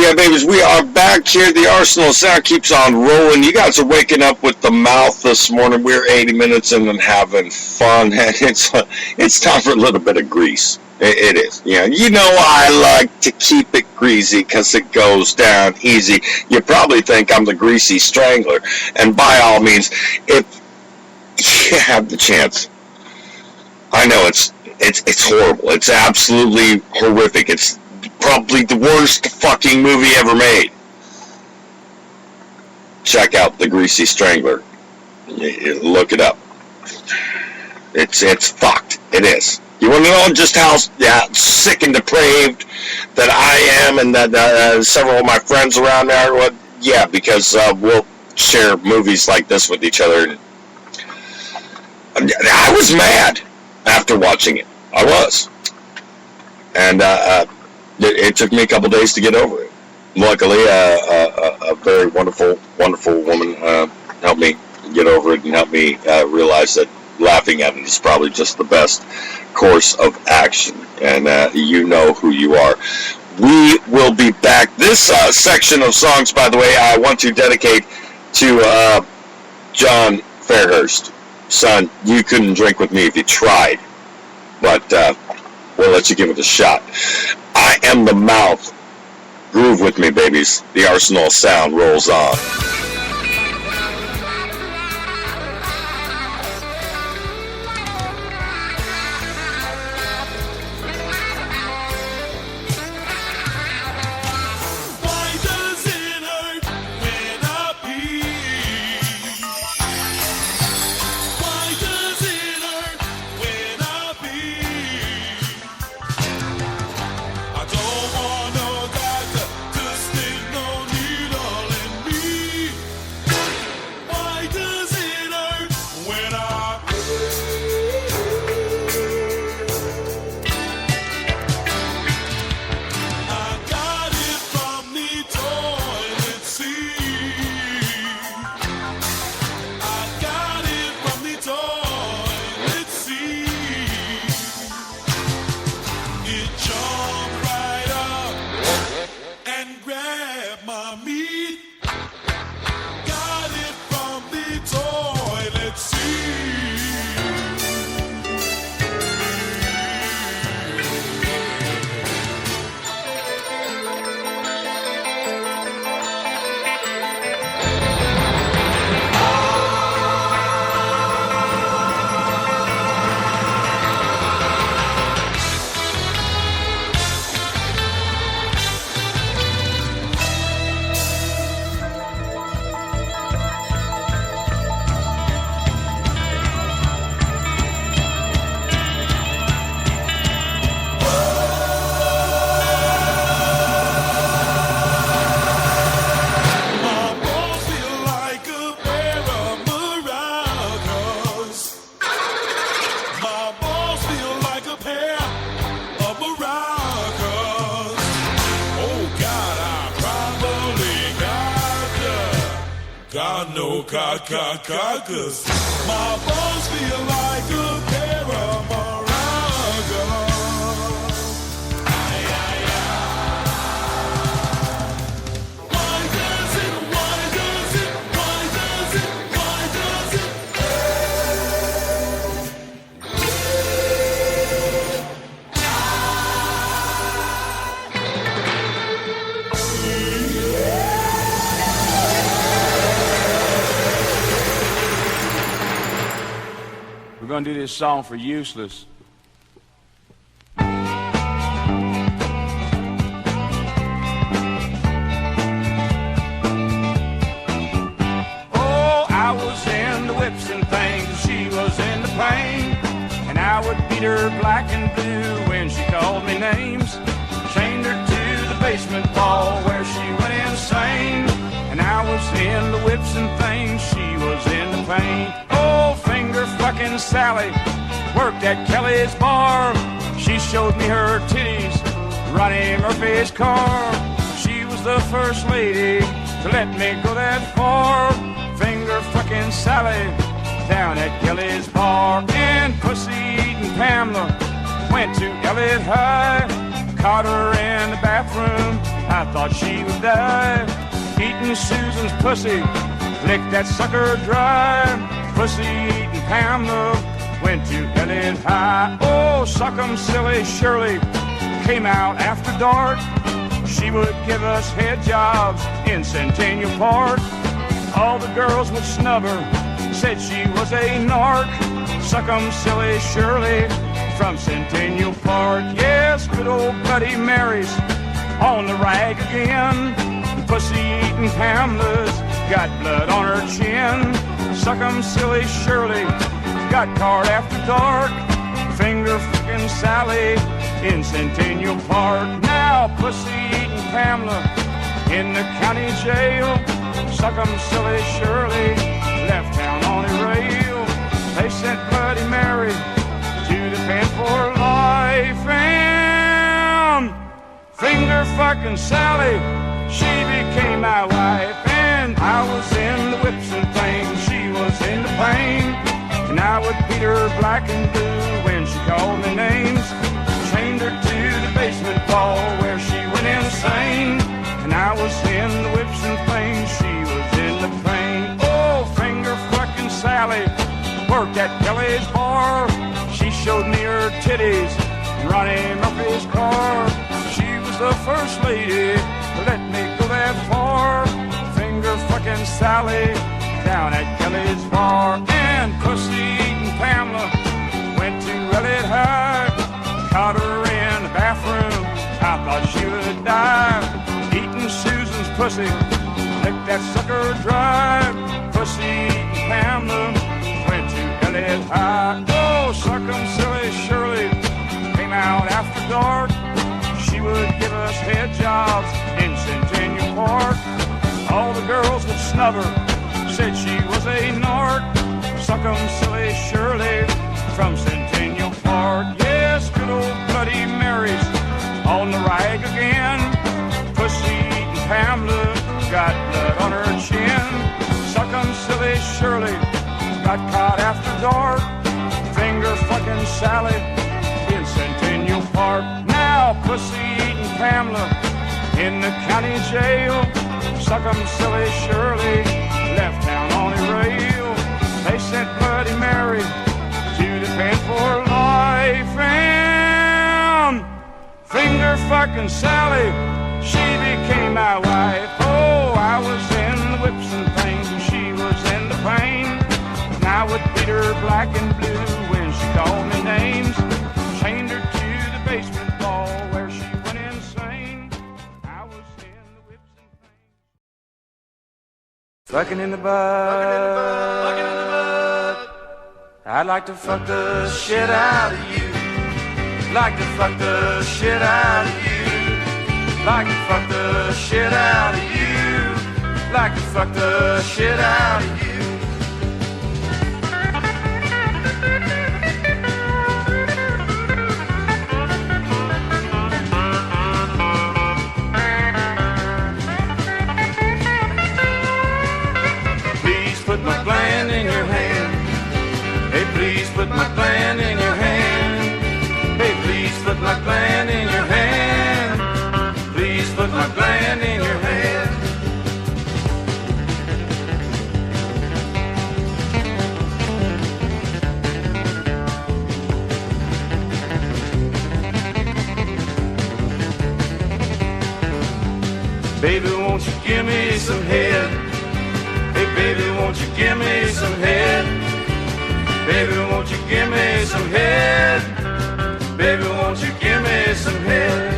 Speaker 1: Yeah, babies, we are back here. The Arsenal sound keeps on rolling. You guys are waking up with the mouth this morning. We're 80 minutes in and having fun. And it's time for a little bit of grease. It is. Yeah, you know I like to keep it greasy because it goes down easy. You probably think I'm the greasy strangler. And by all means, if you have the chance, I know it's horrible. It's absolutely horrific. It's probably the worst fucking movie ever made. Check out The Greasy Strangler. Look it up. It's fucked. It is. You want to know just how sick and depraved that I am and that several of my friends around there? Well, yeah, because we'll share movies like this with each other. I was mad after watching it. I was. And it took me a couple days to get over it. Luckily, a very wonderful woman helped me get over it and helped me realize that laughing at it is probably just the best course of action. And you know who you are. We will be back. This section of songs, by the way, I want to dedicate to John Fairhurst. Son, you couldn't drink with me if you tried. But we'll let you give it a shot. I am the mouth. Groove with me, babies. The Arsenal sound rolls on.
Speaker 2: Why does it hurt when I pee? Why does it hurt when I pee? I don't want no doctor to stick no needle in me. Why does it hurt when I I got it from the toilet seat. I got it from the toilet seat. It jumped right up and grabbed my meat. Got it from the toilet seat. My balls feel like a pair of maracas. My balls feel like a pair of maracas. Oh God, I probably got no cause my balls feel like a pair of maracas. Ay, ay, ay. Why does it, why does it, why does it, why does it?
Speaker 9: We're going to do this song for Useless. Oh, I was in the whips and things, she was in the pain, and I would beat her black and blue when she called me names. Chained her to the basement wall where she went insane, and I was in the whips and things, she was in the pain. Oh, finger fucking Sally worked at Kelly's bar. She showed me her titties, Ronnie Murphy's car. She was the first lady to let me go that far. Finger fucking Sally down at Kelly's bar. And pussy eating Pamela went to Elliott High. Caught her in the bathroom, I thought she would die. Eating Susan's pussy, licked that sucker dry. Pussy eating Pamela, went to Elliott High. Oh, suck 'em silly Shirley, came out after dark. She would give us head jobs in Centennial Park. All the girls would snub her, said she was a narc. Suck 'em silly Shirley from Centennial Park. Yes, good old Bloody Mary's on the rag again. Pussy-eating Pamela's got blood on her chin. Suck 'em silly Shirley got caught after dark. Finger-fucking Sally in Centennial Park. Now pussy-eating Pamela in the county jail. Suck 'em silly Shirley left town on a rail. They sent Bloody Mary to the pen for life. And finger-fucking Sally, she became my wife. And I was in the whips and things, she was in the pain. And I would beat her black and blue when she called me names. Chained her to the basement wall where she went insane. And I was in the whips and things, she was in the pain. Oh, finger-fucking Sally worked at Kelly's bar. She showed me her titties in Ronnie Murphy's car. She was the first lady to let me go that far. Finger-fucking Sally down at Kelly's bar. And pussy-eating Pamela went to Elliott High. Caught her in the bathroom, I thought she would die. Eating Susan's pussy, licked that sucker dry. Pussy-eating Pamela went to Elliott High. Oh, suck 'em silly Shirley came out after dark. She would give us head jobs in Centennial Park. All the girls would snub her, said she was a narc. Suck 'em silly Shirley from Centennial Park. Yes, good old Bloody Mary's on the rag again. Pussy-eating Pamela got blood on her chin. Suck 'em silly Shirley got caught after dark. Finger-fucking Sally in Centennial Park. Now pussy-eating Pamela in the county jail. Suck 'em silly Shirley left town on a rail. They sent Bloody Mary to the pen for life. And finger-fucking Sally, she became my wife. Oh, I was in the whips and things, and she was in the pain. And I would beat her black and blue when she called me names. Chained her to the basement wall where she went insane. I was in the whips and things. Fucking in the butt. Fucking in the butt. I'd like to fuck the shit out of you. Like to fuck the shit out of you. Like to fuck the shit out of you. Like to fuck the shit out of you. Please put my plan in your hand. Hey, please put my plan in your hand. Hey, please put my plan in your hand. Please put my plan in your hand. Baby, won't you give me some head? Hey, baby, won't you give me some head? Baby, won't you give me some head? Baby, won't you give me some head?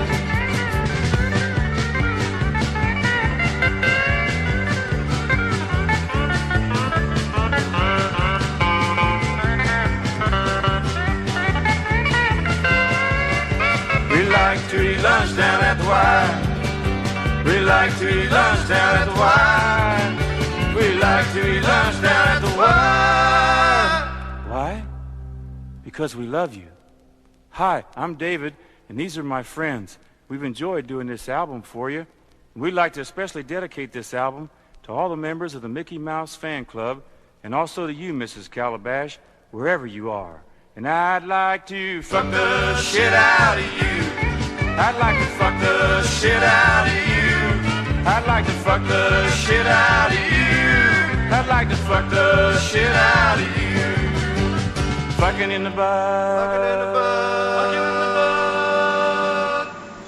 Speaker 9: We like to eat lunch down at the Y. We like to eat lunch down at the Y. We like to eat lunch down at the Y. Why? Because we love you. Hi, I'm David, and these are my friends. We've enjoyed doing this album for you. We'd like to especially dedicate this album to all the members of the Mickey Mouse Fan Club, and also to you, Mrs. Calabash, wherever you are. And I'd like to fuck the shit out of you. I'd like to fuck the shit out of you. I'd like to fuck the shit out of you. I'd like to fuck the shit out of you. Fucking in the butt. Fucking in the butt. Fucking in the butt.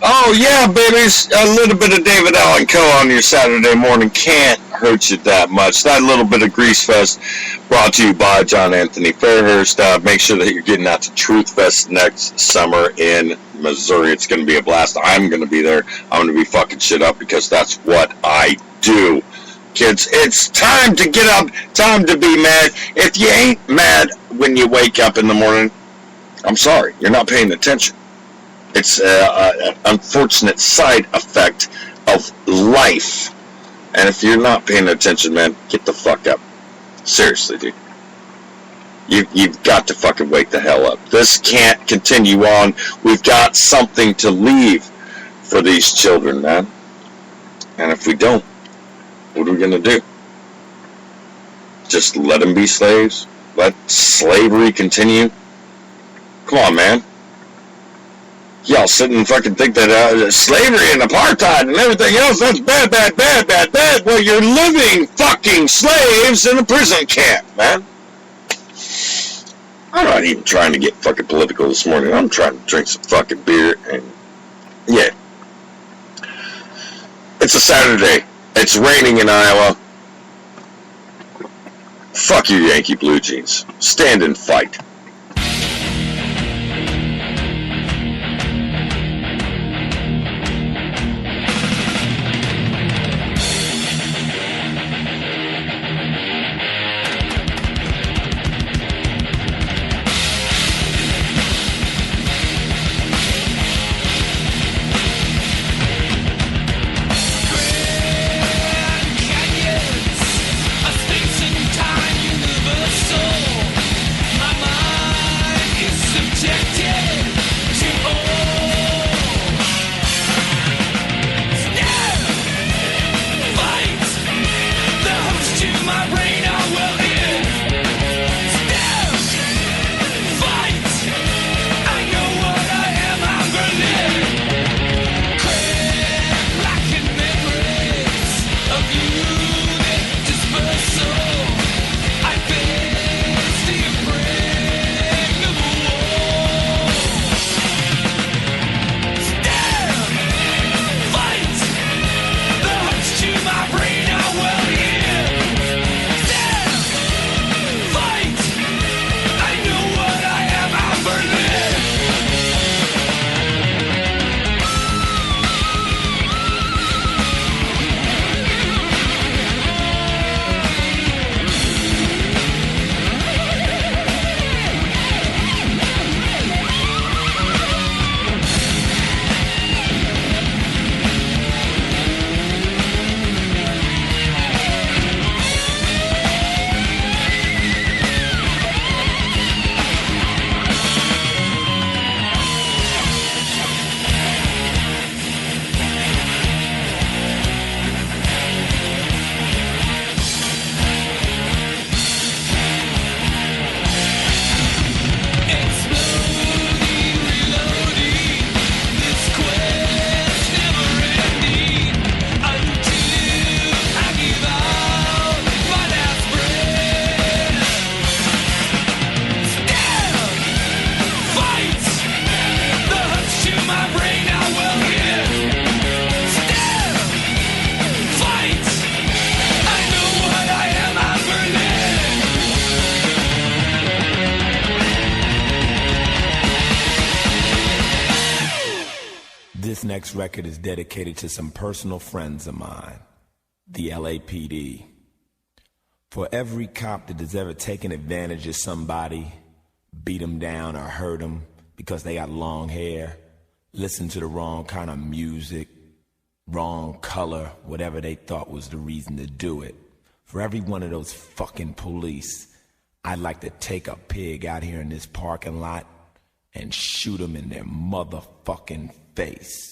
Speaker 1: Oh yeah, babies. A little bit of David Allen Coe on your Saturday morning can't hurt you that much. That little bit of Grease Fest brought to you by John Anthony Fairhurst. Make sure that you're getting out to Truth Fest next summer in Missouri. It's going to be a blast. I'm going to be there. I'm going to be fucking shit up because that's what I do. Kids, it's time to get up, time to be mad. If you ain't mad when you wake up in the morning, I'm sorry, you're not paying attention. It's an unfortunate side effect of life. And if you're not paying attention, man, get the fuck up. Seriously, dude. You've got to fucking wake the hell up. This can't continue on. We've got something to leave for these children, man. And if we don't, what are we going to do? Just let them be slaves? Let slavery continue? Come on, man. Y'all sit and fucking think that slavery and apartheid and everything else, that's bad, bad, bad, bad, bad. Well, you're living fucking slaves in a prison camp, man. I'm not even trying to get fucking political this morning. I'm trying to drink some fucking beer and, yeah. It's a Saturday. It's raining in Iowa. Fuck you, Yankee Blue Jeans. Stand and fight.
Speaker 10: This next record is dedicated to some personal friends of mine, the LAPD. For every cop that has ever taken advantage of somebody, beat them down or hurt them because they got long hair, listened to the wrong kind of music, wrong color, whatever they thought was the reason to do it. For every one of those fucking police, I'd like to take a pig out here in this parking lot and shoot them in their motherfucking face.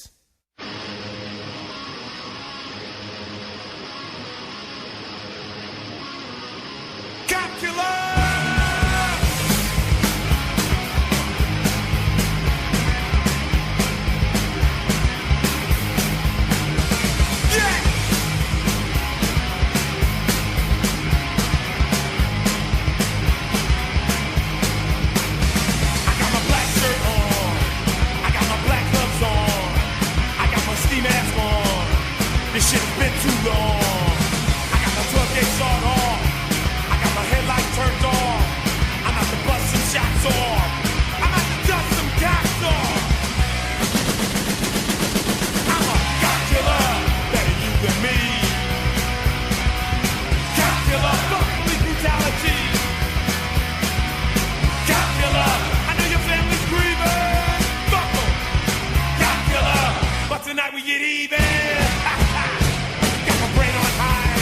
Speaker 9: tonight we get even. Got my brain on high.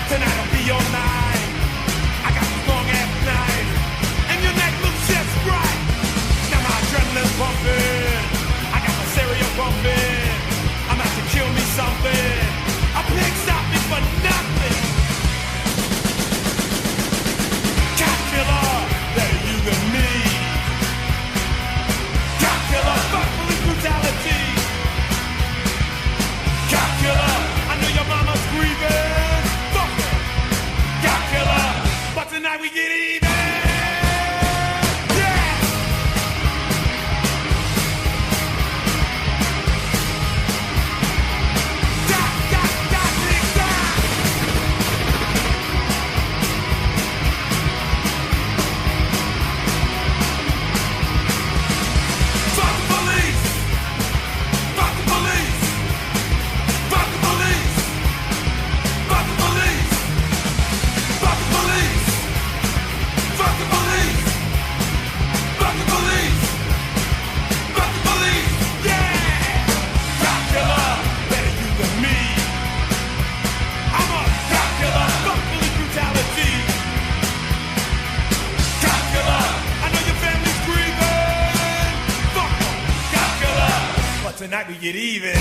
Speaker 9: Tonight I'll be your night. I got this long ass night, and your neck looks just right. Now my adrenaline's pumping. I got my stereo pumping. I'm out to kill me something. A pig stop me for nothing. Cop killer, better you than me. Cop killer, fuck police brutality. Cop killer, I know your mama's grieving. Fuck her. Cop killer, but tonight we get even. Tonight we get even.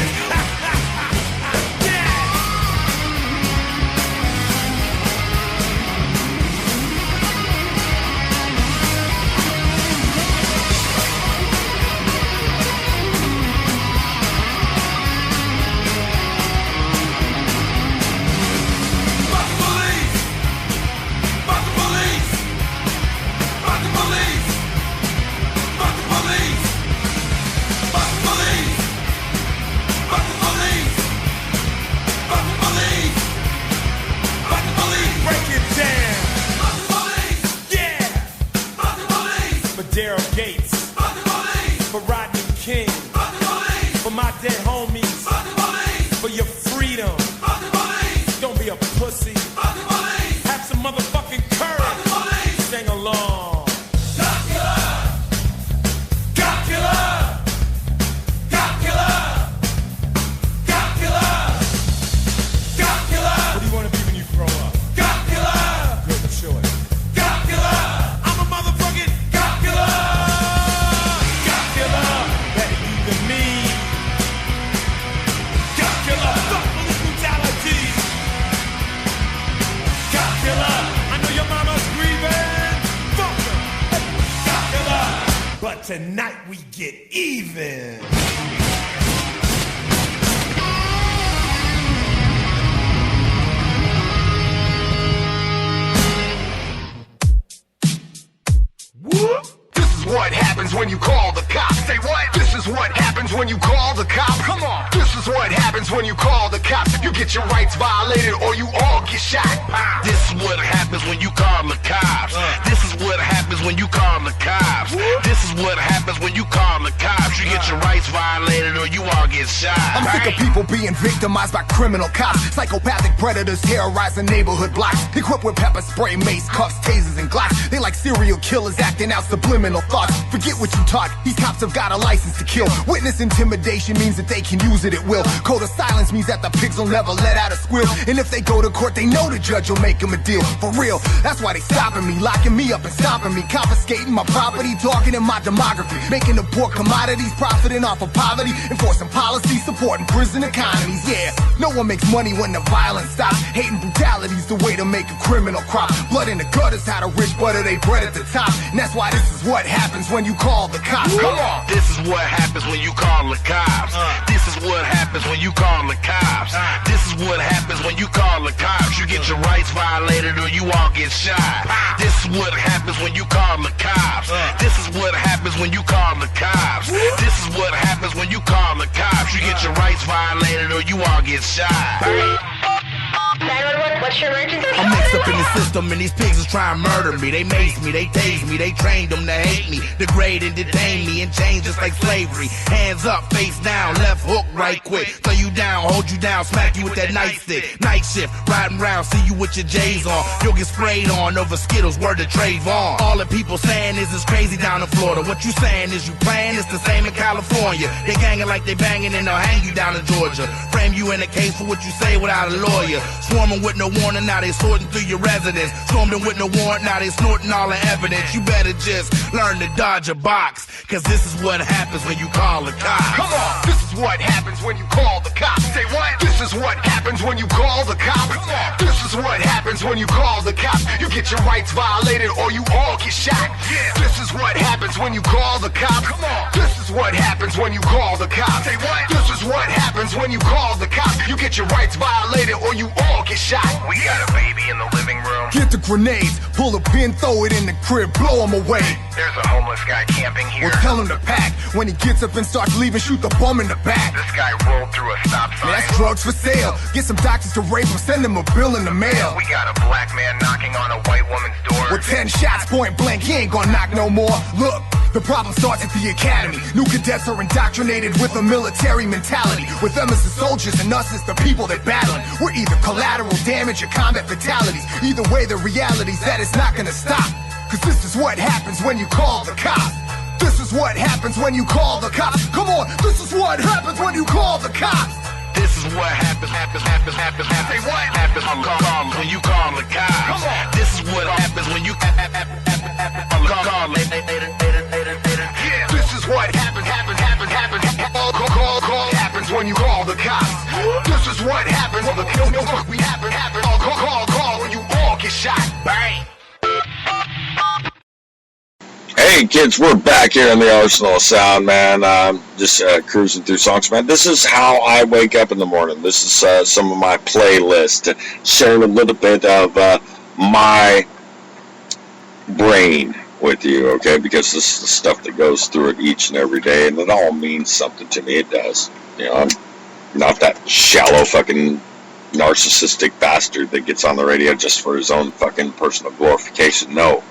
Speaker 9: Tonight we get even.
Speaker 3: This is what happens when you call the cops. Say what? This is what happens when you call the cops. Come on. This is what happens when you call the cops. You get your rights violated or you all get shot.
Speaker 11: This is what happens when you call the cops. This is what happens when you call the cops. This is what happens when you call the cops. You get your rights violated or you all get shot.
Speaker 2: I'm sick of people being victimized by criminal cops. Psychopathic predators terrorizing neighborhood blocks. Equipped with pepper spray, mace, cuffs, tasers, and glocks. They like serial killers acting out subliminal thoughts. Forget what you taught. These cops have got a license to kill. Witness intimidation means that they can use it at will. Code of silence means that the pigs will never let out a squeal. And if they go to court, they know the judge will make them a deal. For real, that's why they stopping me, locking me up and stopping me, confiscating my property, targeting my demography, making the poor commodities, profiting off of poverty, enforcing policies, supporting prison economies. Yeah, no one makes money when the violence stops. Hating brutality's the way to make a criminal crop. Blood in the gutters, how the rich butter they bread at the top. And that's why this is what happens when you call the cops. Come on.
Speaker 11: This is what happens when you call the cops. This is what happens when you call the cops. This is what happens when you call the cops. You get your rights violated or you all get shot. This is what happens when you call the cops. This is what happens when you call the cops. This is what happens when you call the cops. You get your rights violated or you all get shot.
Speaker 3: 911, what's your emergency?
Speaker 2: I'm mixed up in this
Speaker 11: system, and these pigs is trying to murder me. They mace me, they tase me, they trained them to hate me, degrade and detain me, and change just like slavery. Hands up, face down, left hook right quick. Throw you down, hold you down, smack you with that nightstick. Night shift, riding round, see you with your J's on. You'll get sprayed on over Skittles, word to Trayvon. All the people saying is it's crazy down in Florida. What you saying is you playing, it's the same in California. They ganging like they banging and they'll hang you down in Georgia. Frame you in a case for what you say without a lawyer. Swarming with no warning, now they sorting through your residence. Stormed in with no warrant, now they snorting all the evidence. You better just learn to dodge a box, cause this is what happens when you call the cops.
Speaker 3: Come on, this is what happens when you call the cops. Say what? This is what happens when you call the cops. Come on, this is what happens when you call the cops. You get your rights violated or you all get shot. Yeah. This is what happens when you call the cops. Come on, this is what happens when you call the cops. Say what? This is what happens when you call the cops. You get your rights violated or you all get shot.
Speaker 11: We got a baby in the living room.
Speaker 3: Get the grenades, pull a pin, throw it in the crib, blow him away.
Speaker 11: There's a homeless guy camping here.
Speaker 3: Or tell him to pack. When he gets up and starts leaving, shoot the bum in the back.
Speaker 11: This guy rolled through a stop sign.
Speaker 3: Man, that's drugs for sale. Get some doctors to rape him, send him a bill in the mail.
Speaker 11: We got a black man knocking on a white woman's door.
Speaker 3: With 10 shots point blank, he ain't gonna knock no more. Look, the problem starts at the academy. New cadets are indoctrinated with a military mentality. With them as the soldiers and us as the people that battling. We're either collateral damage or combat fatalities. Either way, the reality's that it's not gonna stop. Cause this is what happens when you call the cops. This is what happens when you call the cops. Come on, this is what happens when you call the cops.
Speaker 11: This is what happens. Say what? Happens when you call the cops.
Speaker 3: Come on.
Speaker 11: This is what happens when you call.
Speaker 3: Yeah, this is what happens. Call happens when you call the cops. This is what happens. The kill no fuck we happen. Call when you all get shot. Bang.
Speaker 1: Hey kids, we're back here in the Arsenal of Sound, man. Just cruising through songs, man. This is how I wake up in the morning. This is some of my playlist, sharing a little bit of my brain with you, okay? Because this is the stuff that goes through it each and every day, and it all means something to me. It does. You know, I'm not that shallow fucking narcissistic bastard that gets on the radio just for his own fucking personal glorification. No.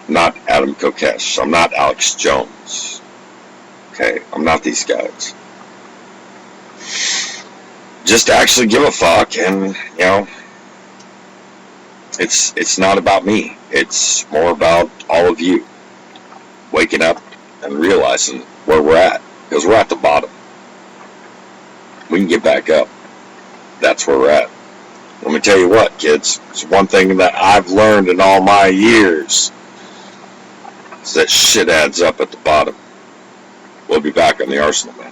Speaker 1: Not Adam Kokesh. I'm not Alex Jones. Okay, I'm not these guys. Just actually give a fuck, and you know, it's not about me. It's more about all of you waking up and realizing where we're at, because we're at the bottom. We can get back up. That's where we're at. Let me tell you what, kids. It's one thing that I've learned in all my years. That shit adds up at the bottom. We'll be back on the Arsenal, man.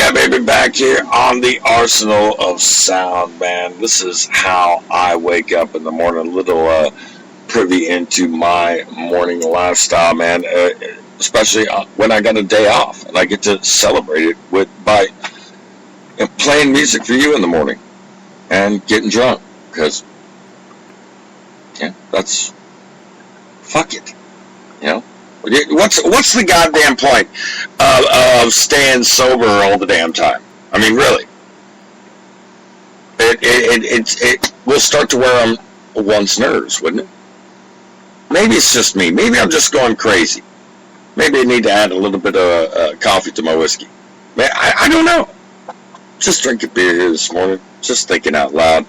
Speaker 1: Yeah, baby, back here on the Arsenal of Sound, man. This is how I wake up in the morning. A little privy into my morning lifestyle, man. Especially when I got a day off and I get to celebrate it by playing music for you in the morning and getting drunk. Because, yeah, that's fuck it, you know. What's the goddamn point of staying sober all the damn time? I mean, really. It will start to wear on one's nerves, wouldn't it? Maybe it's just me. Maybe I'm just going crazy. Maybe I need to add a little bit of coffee to my whiskey. I don't know. Just drinking beer here this morning. Just thinking out loud.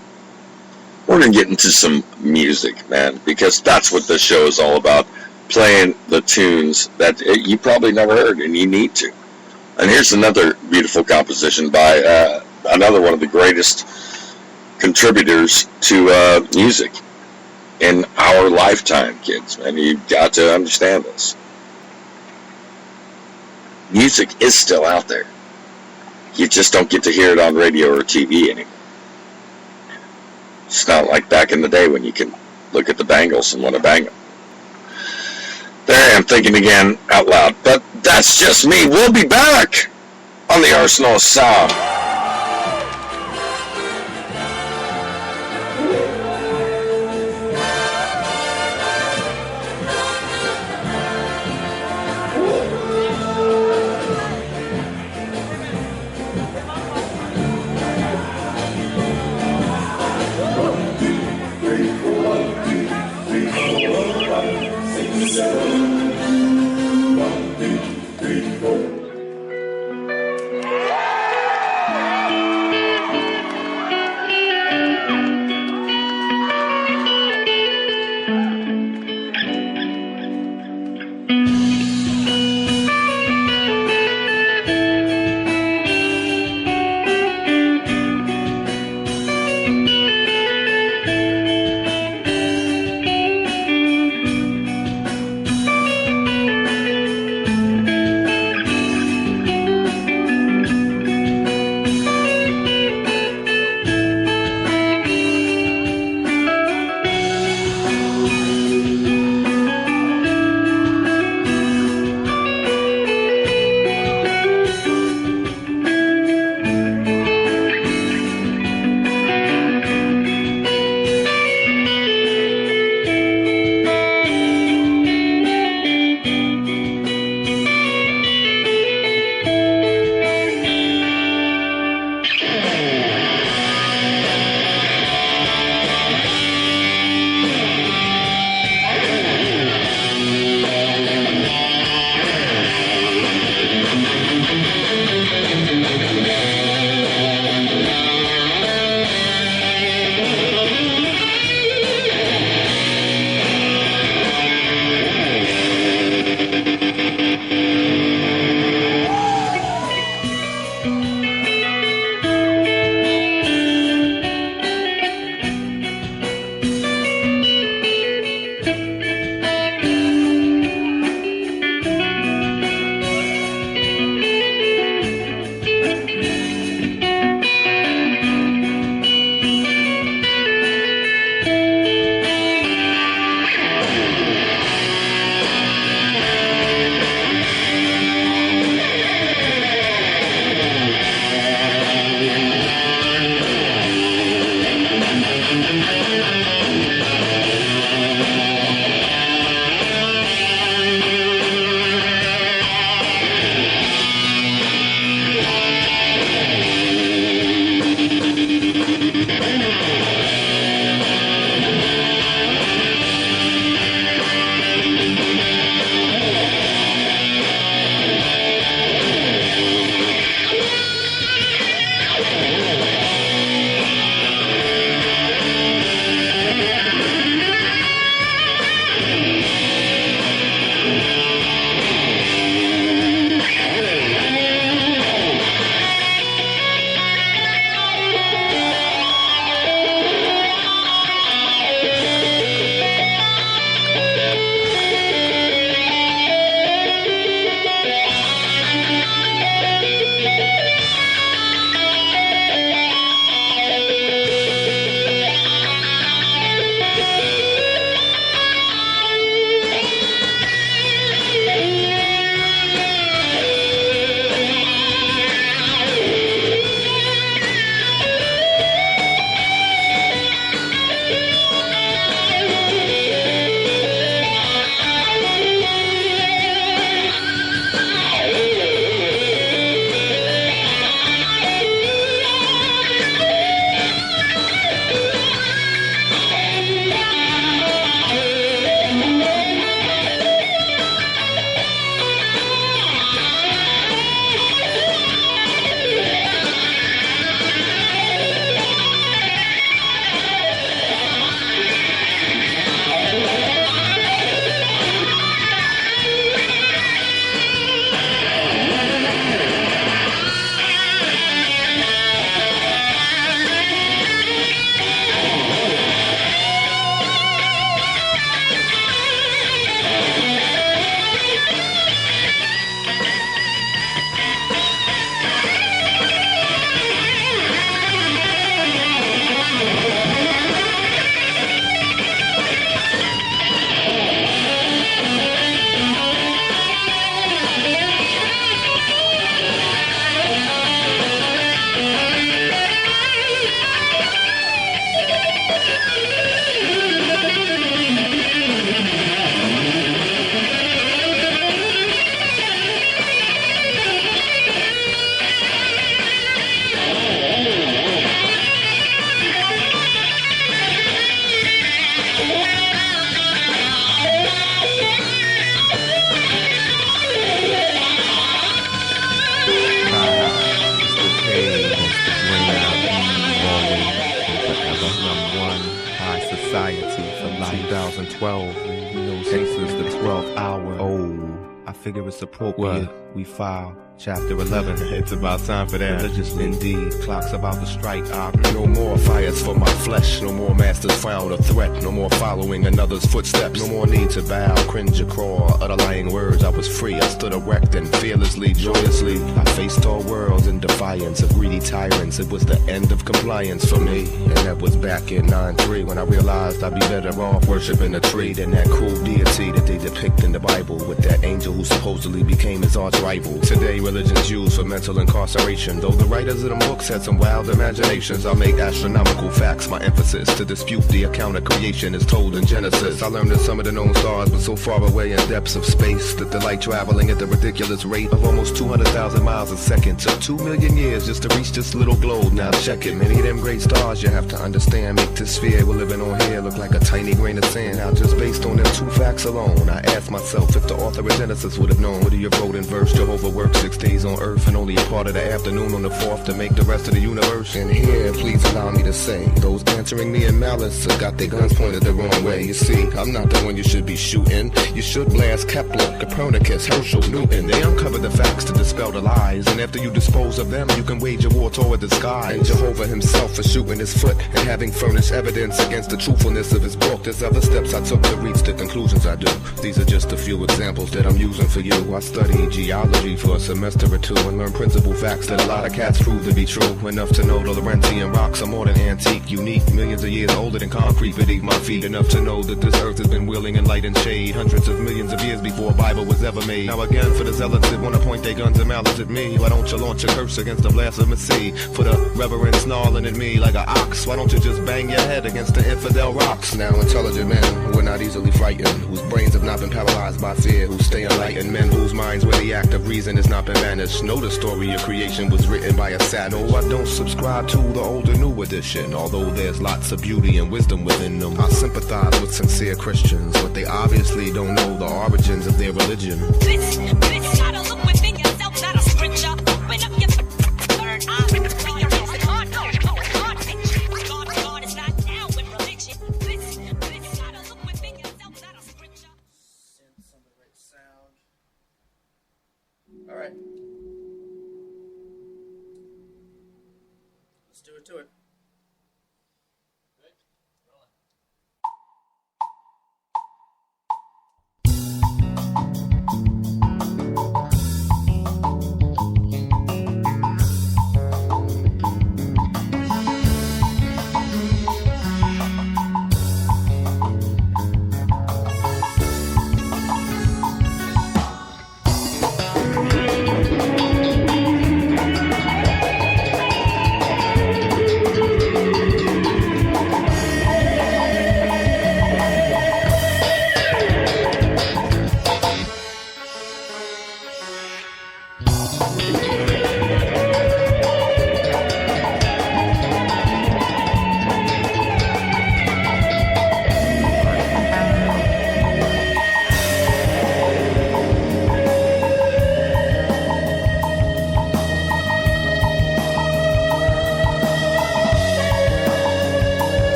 Speaker 1: We're going to get into some music, man, because that's what this show is all about. Playing the tunes that you probably never heard, and you need to. And here's another beautiful composition by another one of the greatest contributors to music in our lifetime, kids. And you've got to understand this. Music is still out there. You just don't get to hear it on radio or TV anymore. It's not like back in the day when you can look at the Bangles and want to bang them. There I am thinking again out loud. But that's just me. We'll be back on the Arsenal of Sound.
Speaker 12: 12. You know, since it's the 12th hour. Oh, I figure it's appropriate. We file chapter 11. It's about time for that. Religiously. Indeed, clock's about to strike. No more fires for my flesh. No more masters frown or threat. No more following another's footsteps. No more need to bow, cringe or crawl. Utter lying words, I was free. I stood erect and fearlessly, joyously. I faced all worlds in defiance of greedy tyrants. It was the end of compliance for me. And that was back in 9-3 when I realized I'd be better off worshiping a tree than that cruel deity that they depict in the Bible with that angel who supposedly became his arch rival. Today, religion's used for mental incarceration. Though the writers of them books had some wild imaginations, I'll make astronomical facts my emphasis to dispute the account of creation as told in Genesis. I learned that some of the known stars were so far away in depths of space that the light traveling at the ridiculous rate of almost 200,000 miles a second took 2 million years just to reach this little globe. Now check it, many of them great stars you have to understand make this sphere we're living on here look like a tiny grain of sand. Now just based on them 2 facts alone, I asked myself if the author of Genesis would have known. Would he have wrote in verse Jehovah worked 6 days on earth and only a part of the afternoon on the 4th to make the rest of the universe? And here, please allow me to say, those answering me in malice have got their guns pointed the wrong way. You see, I'm not the one you should be shooting. You should blast Kepler, Copernicus, Herschel, Newton. They uncovered the facts to dispel the lies, and after you dispose of them, you can wage a war toward the sky. And Jehovah himself for shooting his foot and having furnished evidence against the truthfulness of his book. There's other steps I took to reach the conclusions I do. These are just a few examples that I'm using for you. I studied geology for a semester or 2 and learned principal facts that a lot of cats prove to be true. Enough to know the Laurentian rocks are more than antique, unique, millions of years older than concrete beneath my feet. Enough to know that this earth has been wielding in light and shade hundreds of millions of years before a Bible was ever made. Now again, for the zealots that want to point their guns and malice at me, why don't you launch a curse against the blasphemous sea? For the reverend snarling at me like an ox, why don't you just bang your head against the infidel rocks? Now intelligent men who are not easily frightened, whose brains have not been paralyzed by fear, who stay enlightened, men whose minds where the act of reason has not been banished. Know the story of creation was written by a sad. No, I don't subscribe to the older new edition, although there's lots of beauty and wisdom within them. I sympathize with sincere Christians, but they obviously don't know the origins of their religion.
Speaker 6: Bitch, try to look within yourself, not a scripture. Open up your third eye. God is not down with religion. Bitch, try to look within yourself, not a scripture.
Speaker 5: Synths on the right sound. All right. Let's do it to it.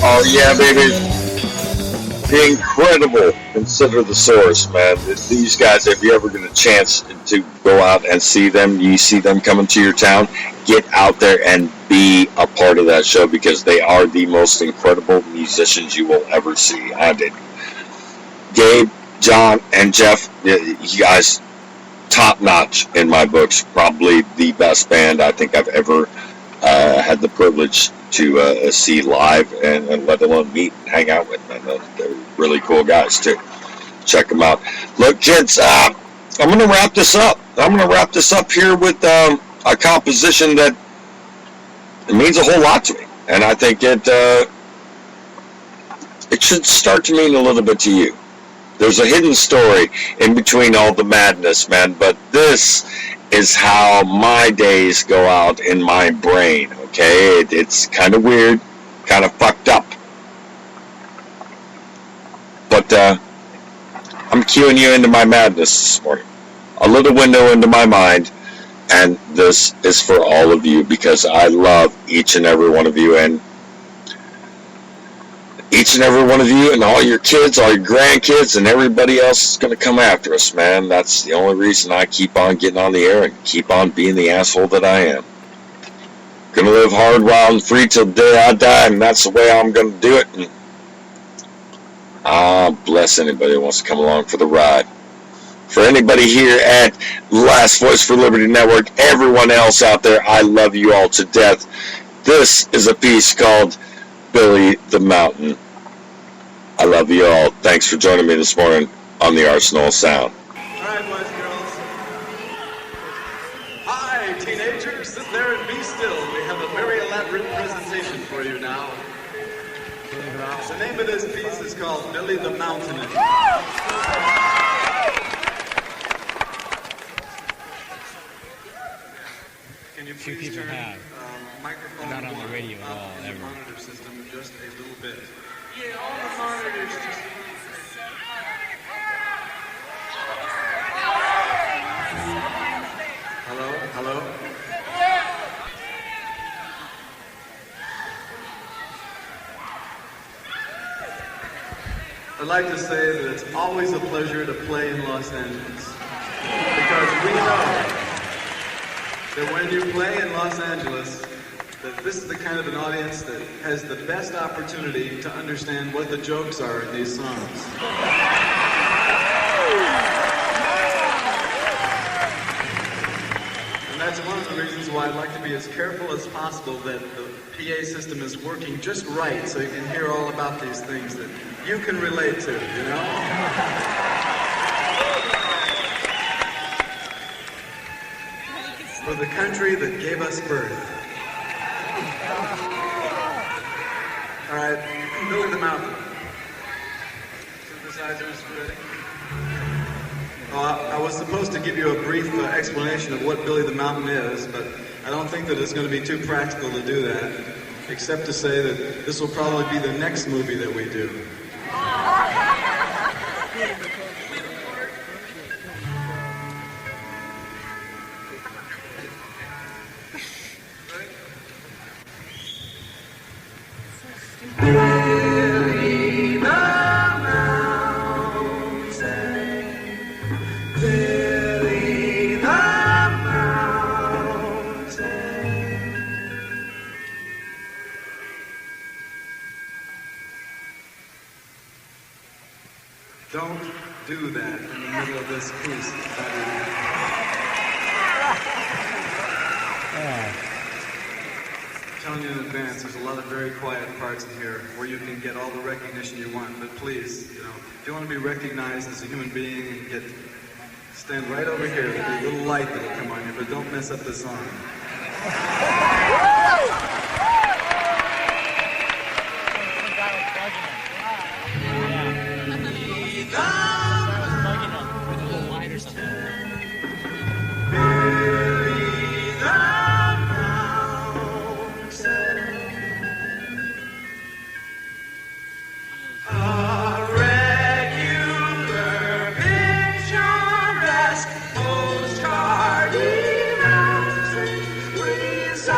Speaker 1: Oh yeah, baby. The incredible Consider the Source, man. These guys, if you ever get a chance to go out and see them, you see them coming to your town, get out there and be a part of that show because they are the most incredible musicians you will ever see. I did. Gabe, John, and Jeff, you guys, top notch in my books. Probably the best band I think I've ever had the privilege to see live and let alone meet and hang out with. And they're really cool guys too. Check them out. Look, kids, I'm going to wrap this up. I'm going to wrap this up here with a composition that it means a whole lot to me, and I think it should start to mean a little bit to you. There's a hidden story in between all the madness, man, but this is how my days go out in my brain, okay? It's kind of weird, kind of fucked up. But I'm cueing you into my madness this morning. A little window into my mind, and this is for all of you because I love each and every one of you, and each and every one of you and all your kids, all your grandkids, and everybody else is going to come after us, man. That's the only reason I keep on getting on the air and keep on being the asshole that I am. Going to live hard, wild, and free till the day I die, and that's the way I'm going to do it. And bless anybody who wants to come along for the ride. For anybody here at Last Voice for Liberty Network, everyone else out there, I love you all to death. This is a piece called Billy the Mountain. I love you all. Thanks for joining me this morning on the Arsenal Sound.
Speaker 13: All right, boys and girls. Hi, teenagers. Sit there and be still. We have a very elaborate presentation for you now. The name of this piece is called Billy the Mountain. Can you please turn microphone
Speaker 14: not on the radio at all,
Speaker 13: in the
Speaker 14: ever.
Speaker 13: monitor system just a little bit? Yeah, all the monitors just... Hello? Hello? I'd like to say that it's always a pleasure to play in Los Angeles. Because we know that when you play in Los Angeles, that this is the kind of an audience that has the best opportunity to understand what the jokes are in these songs. And that's one of the reasons why I'd like to be as careful as possible that the PA system is working just right so you can hear all about these things that you can relate to, you know? For the country that gave us birth. All right, Billy the Mountain. Synthesizers ready? I was supposed to give you a brief explanation of what Billy the Mountain is, but I don't think that it's going to be too practical to do that, except to say that this will probably be the next movie that we do. Billy the Mountain, Billy the Mountain. Don't do that in the middle of this piece. I'm telling you in advance, there's a lot of very quiet parts in here where you can get all the recognition you want. But please, if you want to be recognized as a human being and stand right over here. There'll be a little light that'll come on you, but don't mess up the song.
Speaker 2: Postcard emails, please.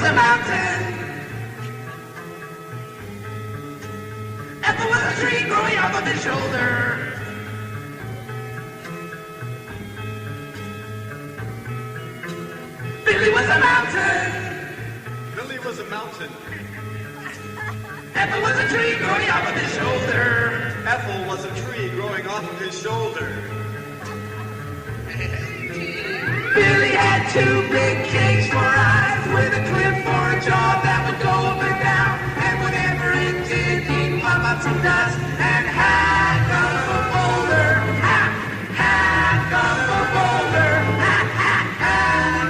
Speaker 2: was a mountain. Ethel was a tree growing off of his shoulder. Billy was a mountain.
Speaker 13: Billy was a mountain.
Speaker 2: Ethel was a tree growing off of his shoulder.
Speaker 13: Ethel was a tree growing off of his shoulder.
Speaker 2: Billy had two big cakes for eyes with a clip for a jaw that would go up and down. And whenever it did, he'd pop out some dust and hack up a boulder. Hack up a boulder. Hack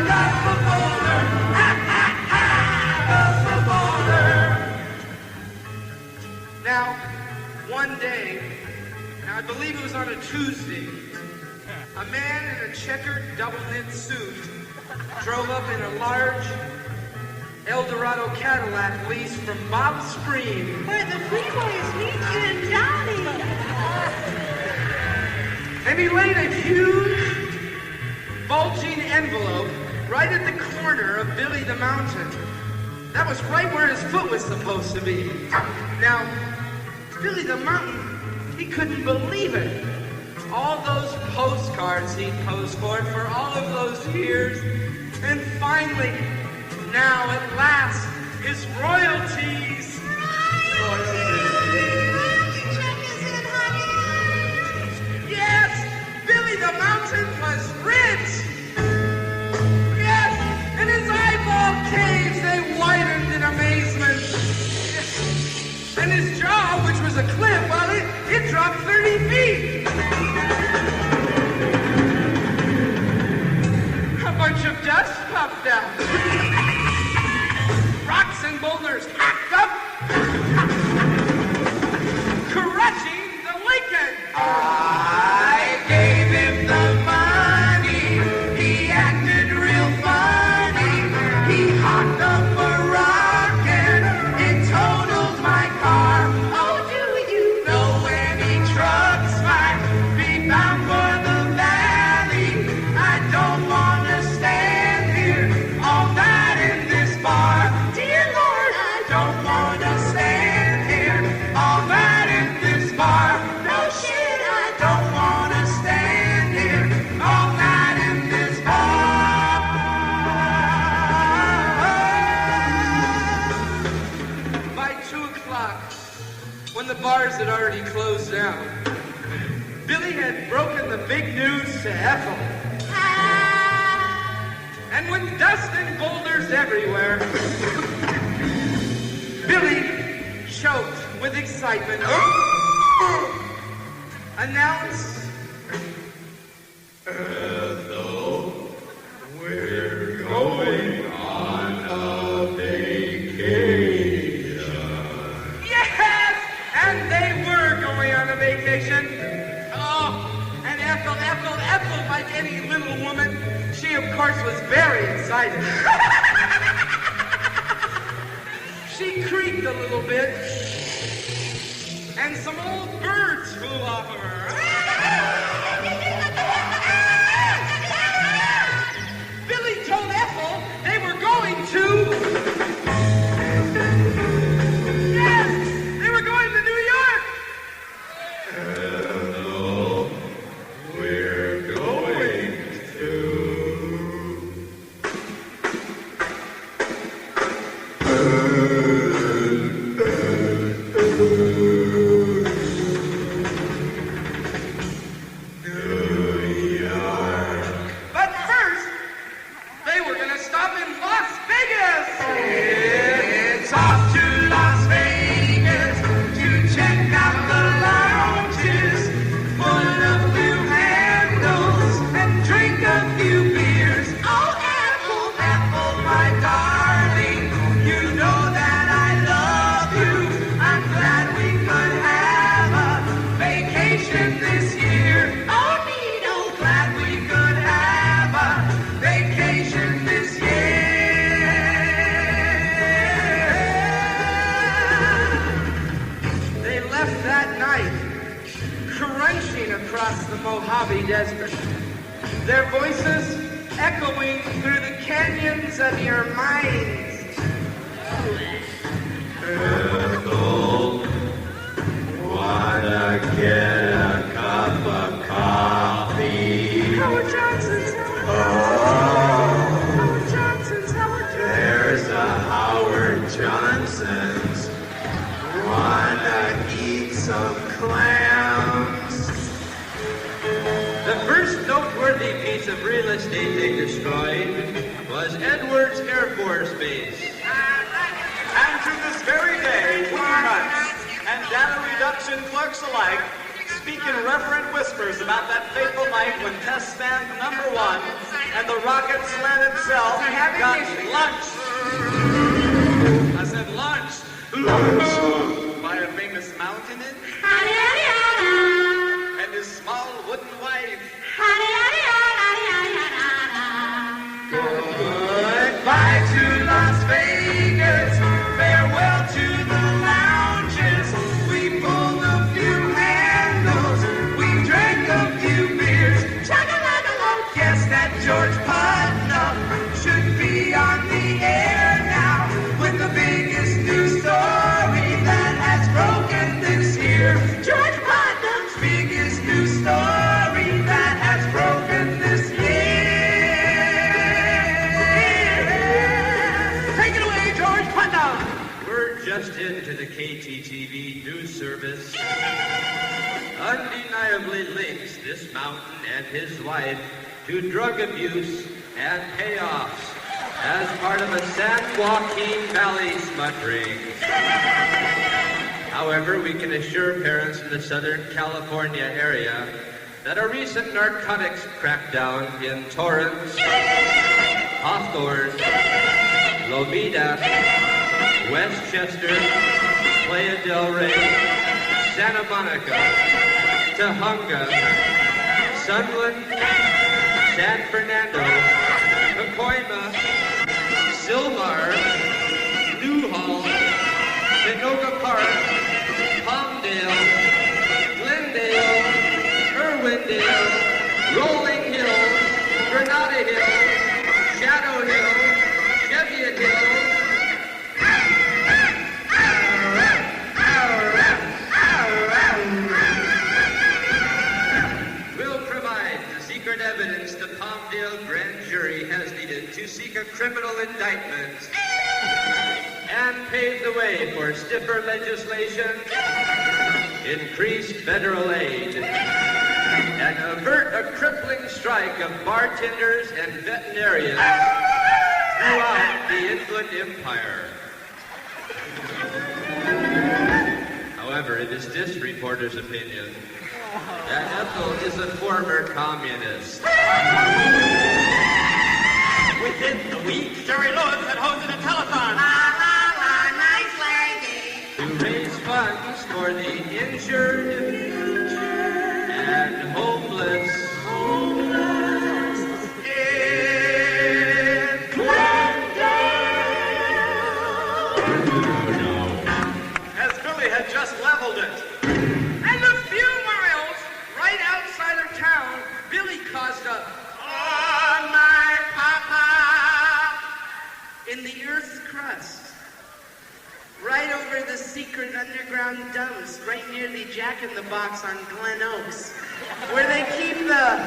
Speaker 2: up a boulder. Hack up a boulder. Now, one day, now I believe it was on a Tuesday, a man in a checkered double-knit suit drove up in a large Eldorado Cadillac leased from Bob Spreen.
Speaker 14: Where the freeways meet you and Johnny.
Speaker 2: And he laid a huge, bulging envelope right at the corner of Billy the Mountain. That was right where his foot was supposed to be. Now, Billy the Mountain, he couldn't believe it. All those postcards he'd posed for all of those years. And finally, now at last, his royalties. Yes, Billy the Mountain was rich. Yes, and his eyeball caves, they widened in amazement. And his jaw, which was a cliff, well, it dropped 30 feet. A bunch of dust puffed out. Rocks and boulders hacked up, crushing the Lincoln. I gave him the money. He acted real funny. He hocked up a rock and it totaled my car. Oh, do you know any trucks might be bound for the valley? I don't want to stand here all night in this bar. Dear Lord, I don't want to stand here all night in this bar. No shit, I don't want to stand here all night in this bar. By 2 o'clock, when the bars had already closed down, Billy had broken the big news to Ethel. And with dust and boulders everywhere, Billy, choked with excitement, announced, Ethel, we're going on a vacation. Yes! And they were going on a vacation. Oh, and Ethel, like any little woman, she, of course, was very excited. She creaked a little bit, and some old birds flew off of her. Billy told Ethel they were going to... Yes, they were going to New York. Ethel, we're going to... But first, they were gonna stop in Las Vegas. It's off to Las Vegas to check out the lounges full of new handles and drink a few beers. Oh, Ethel, Ethel, my darling, you know that I love you. I'm glad we could have a vacation this year. Oh, Nino, glad we could have a vacation this year. They left that night, crunching across the Mojave Desert, their voices echoing through the canyons of your minds.
Speaker 15: Ethel, wanna get a cup of coffee?
Speaker 14: Howard Johnson's.
Speaker 15: Howard
Speaker 14: Johnson's.
Speaker 15: There's a Howard Johnson's. Wanna eat some clams?
Speaker 16: The first noteworthy piece of real estate they destroyed was Edwards Air Force Base.
Speaker 17: And to this very day, Weemans and data reduction clerks alike speak in reverent whispers about that fateful night when test stand number 1 and the rocket sled itself got launched. I said launched. By a famous mountain and his small wooden wife.
Speaker 2: Goodbye to Las Vegas, farewell to the lounges. We pulled a few handles, we drank a few beers. Guess that George Putnam should be on the air now with the biggest news story that has broken this year. George Putnam's biggest news story that has broken this year. Take it away, George Putnam.
Speaker 16: We're just into the KTTV news service. Undeniably links this mountain and his wife to drug abuse and payoffs as part of a San Joaquin Valley smut ring. However, we can assure parents in the Southern California area that a recent narcotics crackdown in Torrance, Hawthorne, Lomita, Westchester, Playa del Rey, Santa Monica, Tahunga, Sunland, San Fernando, Pacoima, Silmar, Newhall, Canoga Park, Palmdale, Glendale, Irwindale, Rolling Hills, Granada Hills, Shadow Hills, Cheviot Hills. Will provide the secret evidence the Palmdale grand jury has needed to seek a criminal indictment and pave the way for stiffer legislation, increased federal aid, and avert a crippling strike of bartenders and veterinarians throughout the Inland Empire. However, it is this reporter's opinion that Ethel is a former communist.
Speaker 17: Within a week, Jerry Lewis had hosted a telethon.
Speaker 16: To raise funds for the injured and homeless.
Speaker 17: As Billy had just leveled it.
Speaker 2: And a few miles right outside of town, Billy caused a on my papa in the earth's crust. Right over the secret underground dumps, right near the Jack in the Box on Glen Oaks, where they keep the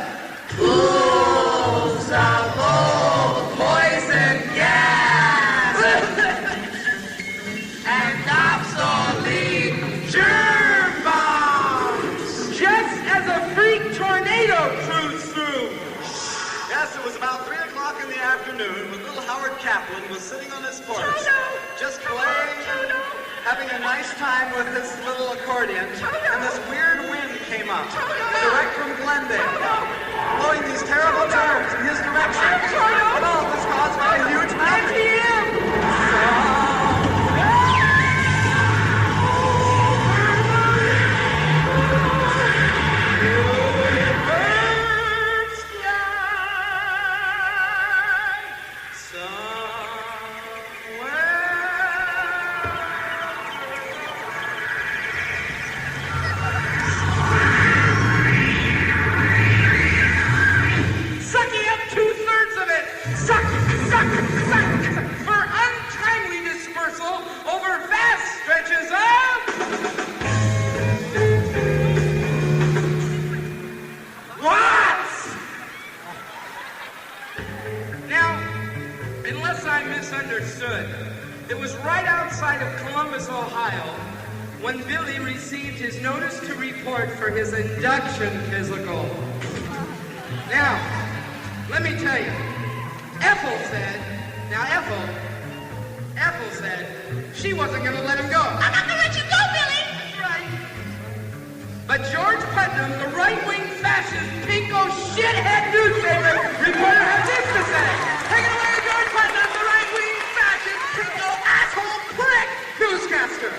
Speaker 2: pools of old poison gas and obsolete germ bombs. Just as a freak tornado cruised through.
Speaker 17: Yes, it was about 3 o'clock in the afternoon when little Howard Kaplan was sitting on his porch, just playing, having a nice time with his little accordion, and this weird wind came up, direct from Glendale, blowing these terrible germs in his direction. And all of this caused by a huge
Speaker 2: Sucking up 2/3 of it. Suck, suck, suck. For untimely
Speaker 16: It was right outside of Columbus, Ohio, when Billy received his notice to report for his induction physical. Now, let me tell you, Ethel said she wasn't going to let him go.
Speaker 14: I'm not gonna let you go, Billy.
Speaker 16: That's right. But George Putnam, the right-wing fascist, pinko, shithead newspaper reporter, has this to say. Take it away, George Putnam, the right-wing fascist, pinko, asshole, prick, newscaster.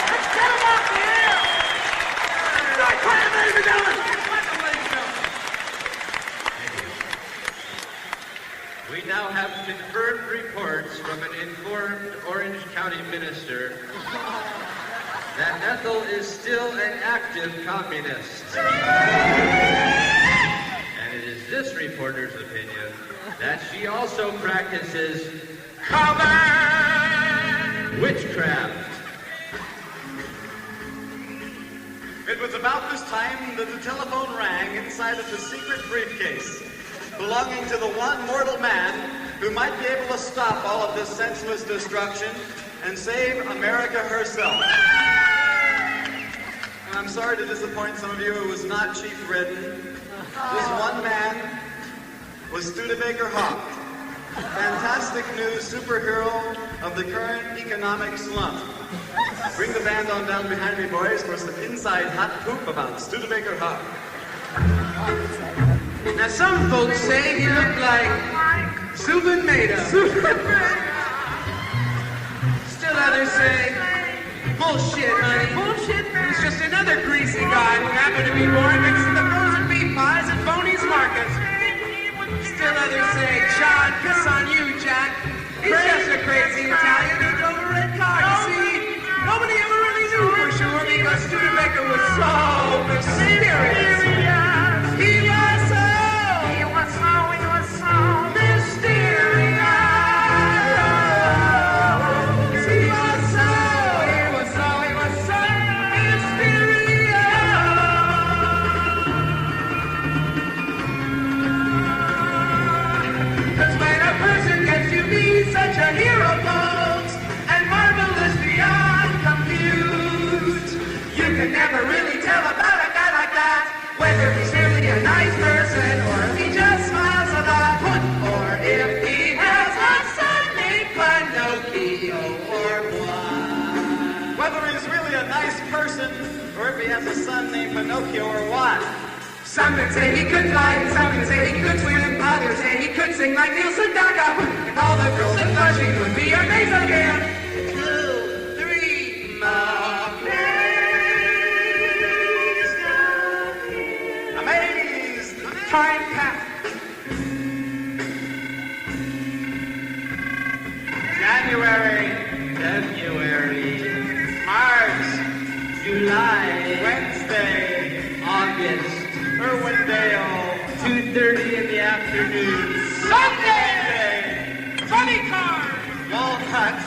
Speaker 16: Let's get him off the air. George Putnam, ladies and gentlemen. Putnam, ladies and gentlemen. We now have confirmed reports from an informed Orange County minister that Ethel is still an active communist. And it is this reporter's opinion that she also practices witchcraft.
Speaker 17: It was about this time that the telephone rang inside of the secret briefcase belonging to the one mortal man who might be able to stop all of this senseless destruction and save America herself. And I'm sorry to disappoint some of you, it was not Chief Redden. This one man was Studebaker Hawk, fantastic new superhero of the current economic slump. Bring the band on down behind me, boys, for some inside hot poop about Studebaker Hawk.
Speaker 16: Now, some folks say he looked like Subin Mehta. Still others say, bullshit, honey. Bullshit? He's just another greasy guy who happened to be born next to the frozen beef pies at Boney's Market. Still others say, John, piss on you, Jack. He's just a crazy Italian who drove a red car. You see, nobody ever really knew for sure because Studebaker was so mysterious. He was so such a hero, folks, and marvelous beyond compute. You can never really tell about a guy like that, whether he's really a nice person or if he just smiles a lot, or if he has a son named Pinocchio or what.
Speaker 17: Whether he's really a nice person or if he has a son named Pinocchio or what.
Speaker 16: Some could say he could fly, some could say he could swim, others say he could sing like Neil Sedaka, and all the girls that blushing would be amazed again. 2, 3, amazed. Time passed. January, March, July, Wednesday, August. Irwindale, 2:30 in the afternoon. Sunday! Funny car! Walnut.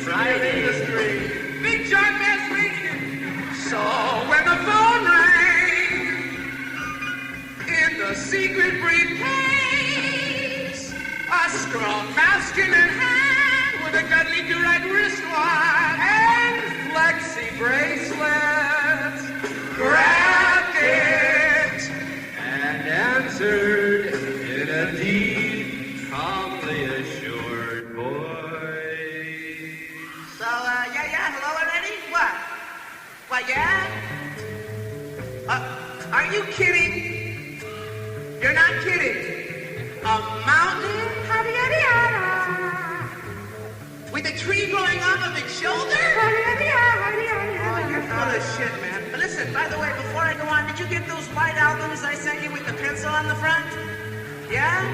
Speaker 16: Friday Industry. Big John Mass Radio. So when the phone rang in the secret briefcase, a strong masculine hand with a cuddly do-rag wristwatch and flexi bracelets grabbed it and answered in a deep, calmly assured voice.
Speaker 14: So, hello already? What? What, yeah? Are you kidding? You're not kidding. A mountain? With a tree growing off of its shoulder? Oh, you're full of shit, man. But listen, by the way, before I go on, did you get those white albums I sent you with the pencil on the front? Yeah?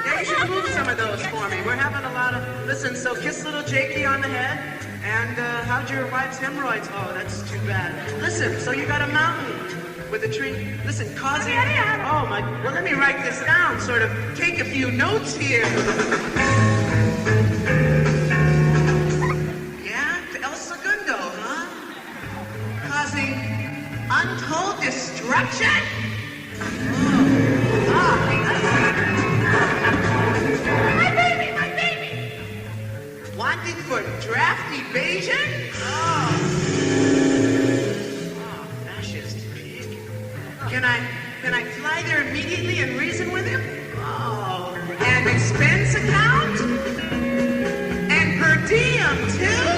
Speaker 14: Yeah, you should move some of those for me. We're having a lot of... Listen, so kiss little Jakey on the head. And how'd your wife's hemorrhoids? Oh, that's too bad. Listen, so you got a mountain with a tree. Listen, causing... Oh, my... Well, let me write this down, sort of take a few notes here. Untold destruction? Oh. Hey, listen. expense account? And per diem, too?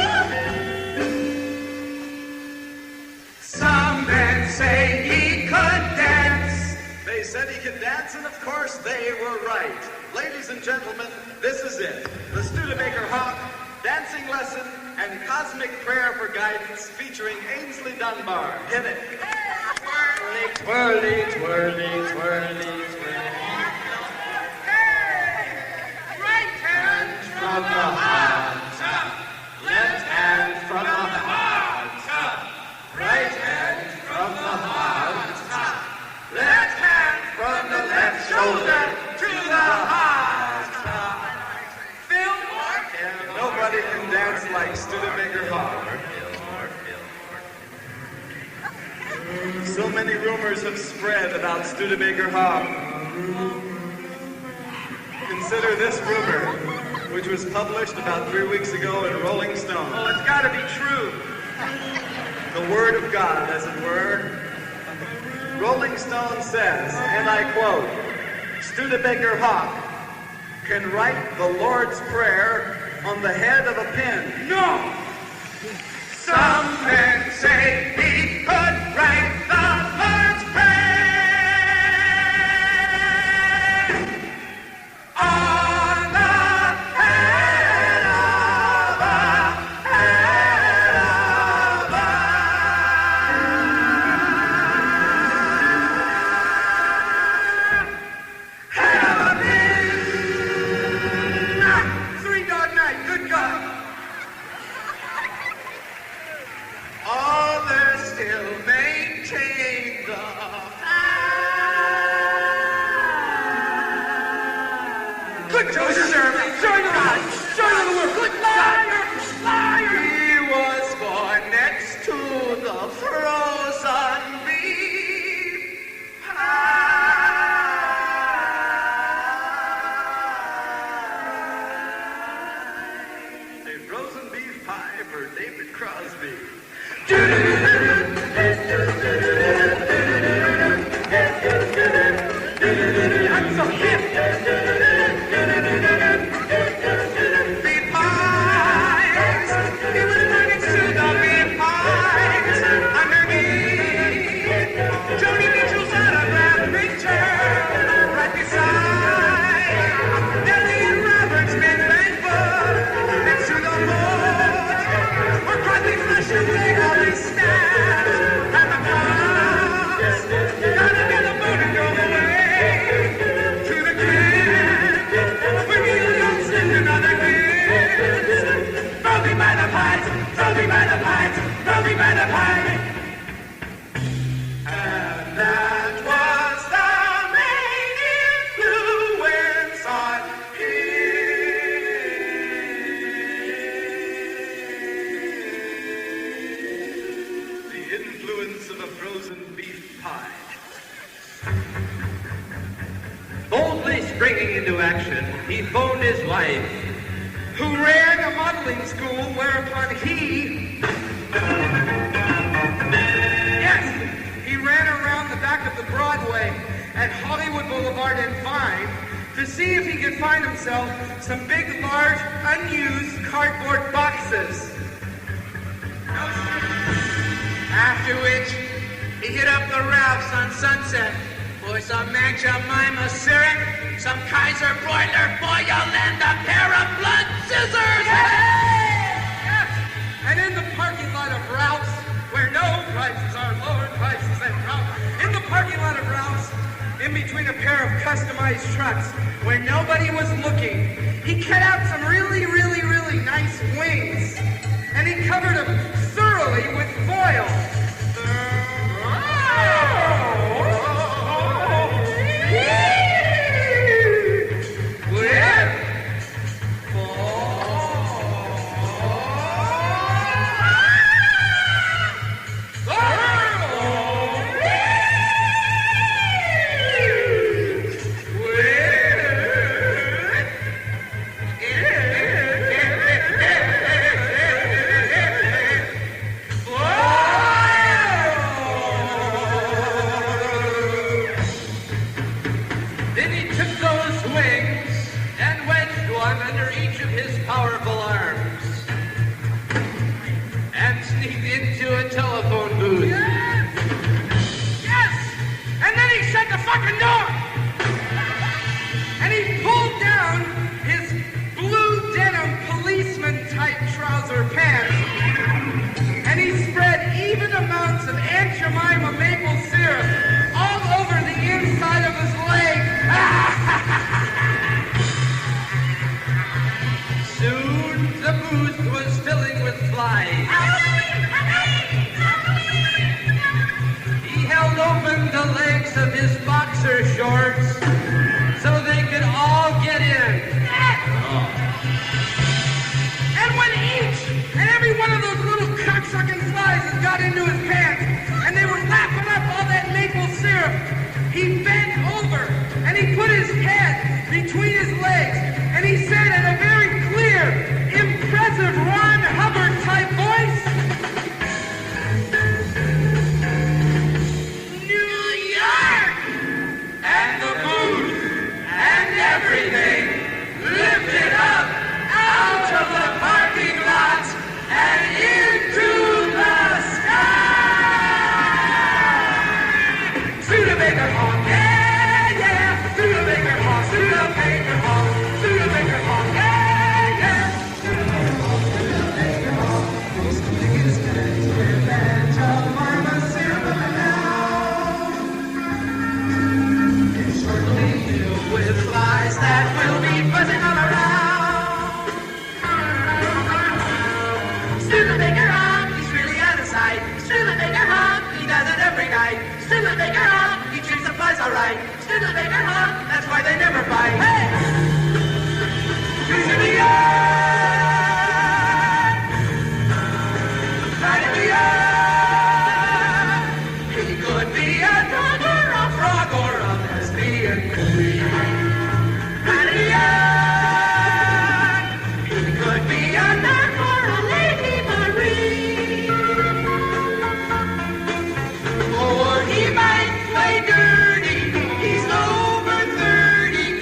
Speaker 14: Some men say he could dance.
Speaker 17: They said he could dance, and of course they were right. Ladies and gentlemen, this is it. The Studebaker Hawk dancing lesson and cosmic prayer for guidance featuring Ainsley Dunbar. Hit it. Twirly, twirly, twirly, twirly, twirly.
Speaker 14: Right hand
Speaker 17: From the heart, left hand from the heart, right hand from the heart, left hand from the left shoulder to the heart. Fillmore, nobody can dance like Studebaker Hawk. So many rumors have spread about Studebaker Hawk. Consider this rumor, which was published about 3 weeks ago in Rolling Stone. Oh, it's got to be true. The word of God, as it were. Rolling Stone says, and I quote, Studebaker Hawk can write the Lord's Prayer on the head of a pin. No!
Speaker 14: Some men say he could write the Lord's Prayer on the head of a Three-dog night, good God. Others still maintain the good Joseph Sherman, join the rise, join the work, good liar, liar. He was born next to the frozen beef
Speaker 17: A frozen beef pie for David Crosby.
Speaker 14: I'm so hip. Beef pies. He was born next to the beef pies. Underneath, Joni Mitchell's autograph picture. Right beside Nellie and Robert's big bank book. Next to the boat, where Crosby flushed away all his stash. And the cops gotta get the boat and go away to the crib where Neil Young slipped another kiss. Throw me by the pies, throw me by the pies, throw me by the pies. And that was the main influence on
Speaker 17: The influence of a frozen beef pie.
Speaker 16: Boldly springing into action, he phoned his wife,
Speaker 14: who ran a modeling school, whereupon he ran around the back of the Broadway at Hollywood Boulevard and Vine to see if he could find himself some big, large, unused cardboard boxes. After which, he hit up the Ralphs on Sunset for some Aunt Jemima syrup, some Kaiser broiler foil, and a pair of blood scissors. Yes! And in the parking lot of Ralph's, where no prices are lower prices than Ralph's, in the parking lot of Ralph's, in between a pair of customized trucks, where nobody was looking, he cut out some really, really, really nice wings, and he covered them thoroughly with foil. fucking door. And he pulled down his blue denim policeman-type trouser pants. And he spread even amounts of Aunt Jemima maple syrup all over the inside of his leg. Soon the booth was filling with flies. He held open the legs of his boxer shorts so they could all get in. And when each and every one of those little cocksucking flies had got into his pants and they were lapping up all that maple syrup, he bent over and he put his head between his legs and he said in a very clear, impressive Ron Hubbard type voice, New York! And the booth and everything lifted up out of the parking lots and into the sky! Studebaker Hall, yeah, yeah! Studebaker Hall, Studebaker Hall, Studebaker Hall, yeah, yeah! Studebaker Hall, Studebaker Hall. Those biggest guys with Aunt Jemima syrup now. It's shortly filled with flies that will be buzzing all around. Studebaker Hall, he's really out of sight. Studebaker Hall, he does it every night. Studebaker Hall, he treats the flies all right. Studebaker Hall, that's why they never bite. Hey! He's in the yard! Right in the yard! He could be a dog or a frog or a lesbian queen. Right in the yard! He could be a nun or a lady Marie. Or he might play dirty. He's over 30,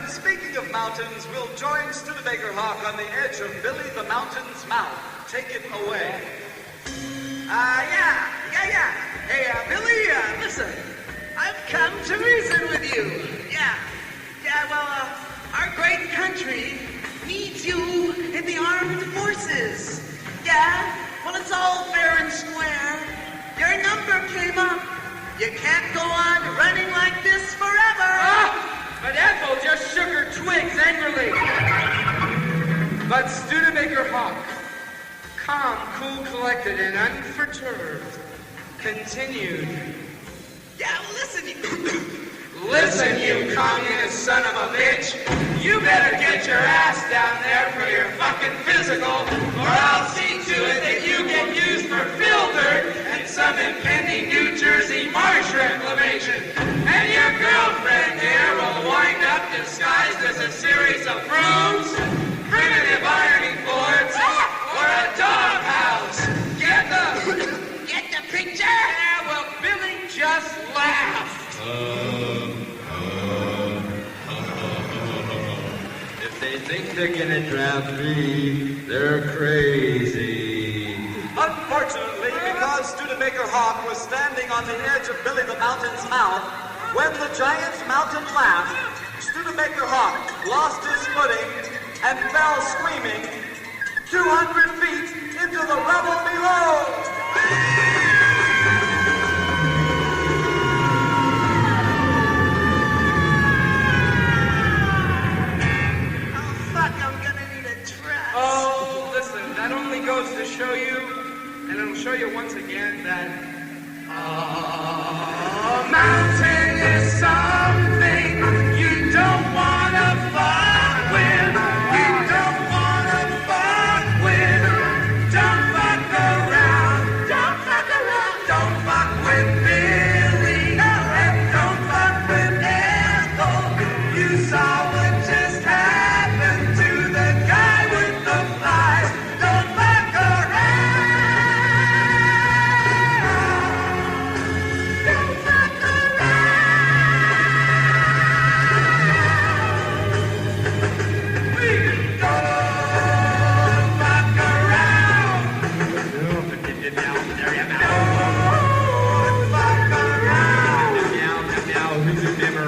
Speaker 17: speaking of mountains, we'll join Studebaker Hawk on the edge of Billy the Mountain's mouth. Take it away.
Speaker 14: Yeah. Hey, Billy, listen. I've come to reason with you. Yeah, well, our great country needs you in the armed forces. Yeah, well, it's all fair and square. Your number came up. You can't go on running like this forever.
Speaker 16: But Ethel just shook her twigs angrily. But Studebaker Hawk, calm, cool, collected, and unperturbed, continued.
Speaker 14: Yeah, well, listen,
Speaker 16: Listen, you communist son of a bitch. You better get your ass down there for your fucking physical, or I'll see to it that you get used for fill dirt and some impending New Jersey marsh reclamation. And your girlfriend here will wind up disguised as a series of brooms, primitive ironing boards, or a doghouse. Get the picture? Yeah, well, Billy just laughed.
Speaker 15: If they think they're gonna draft me, they're crazy.
Speaker 17: Unfortunately, because Studebaker Hawk was standing on the edge of Billy the Mountain's mouth, when the giant mountain laughed, Studebaker Hawk lost his footing and fell screaming 200 feet into the rubble below.
Speaker 16: Oh, listen, that only goes to show you, and it'll show you once again that a mountain is something you don't want to fuck with. You don't want to fuck with. Don't fuck around. Don't fuck around. Don't fuck with Billy. And don't fuck with Ethel. You saw what just happened to the guy with the flies. Don't fuck around. Don't fuck around. Please don't fuck around. Don't fuck around.
Speaker 15: Now, who's never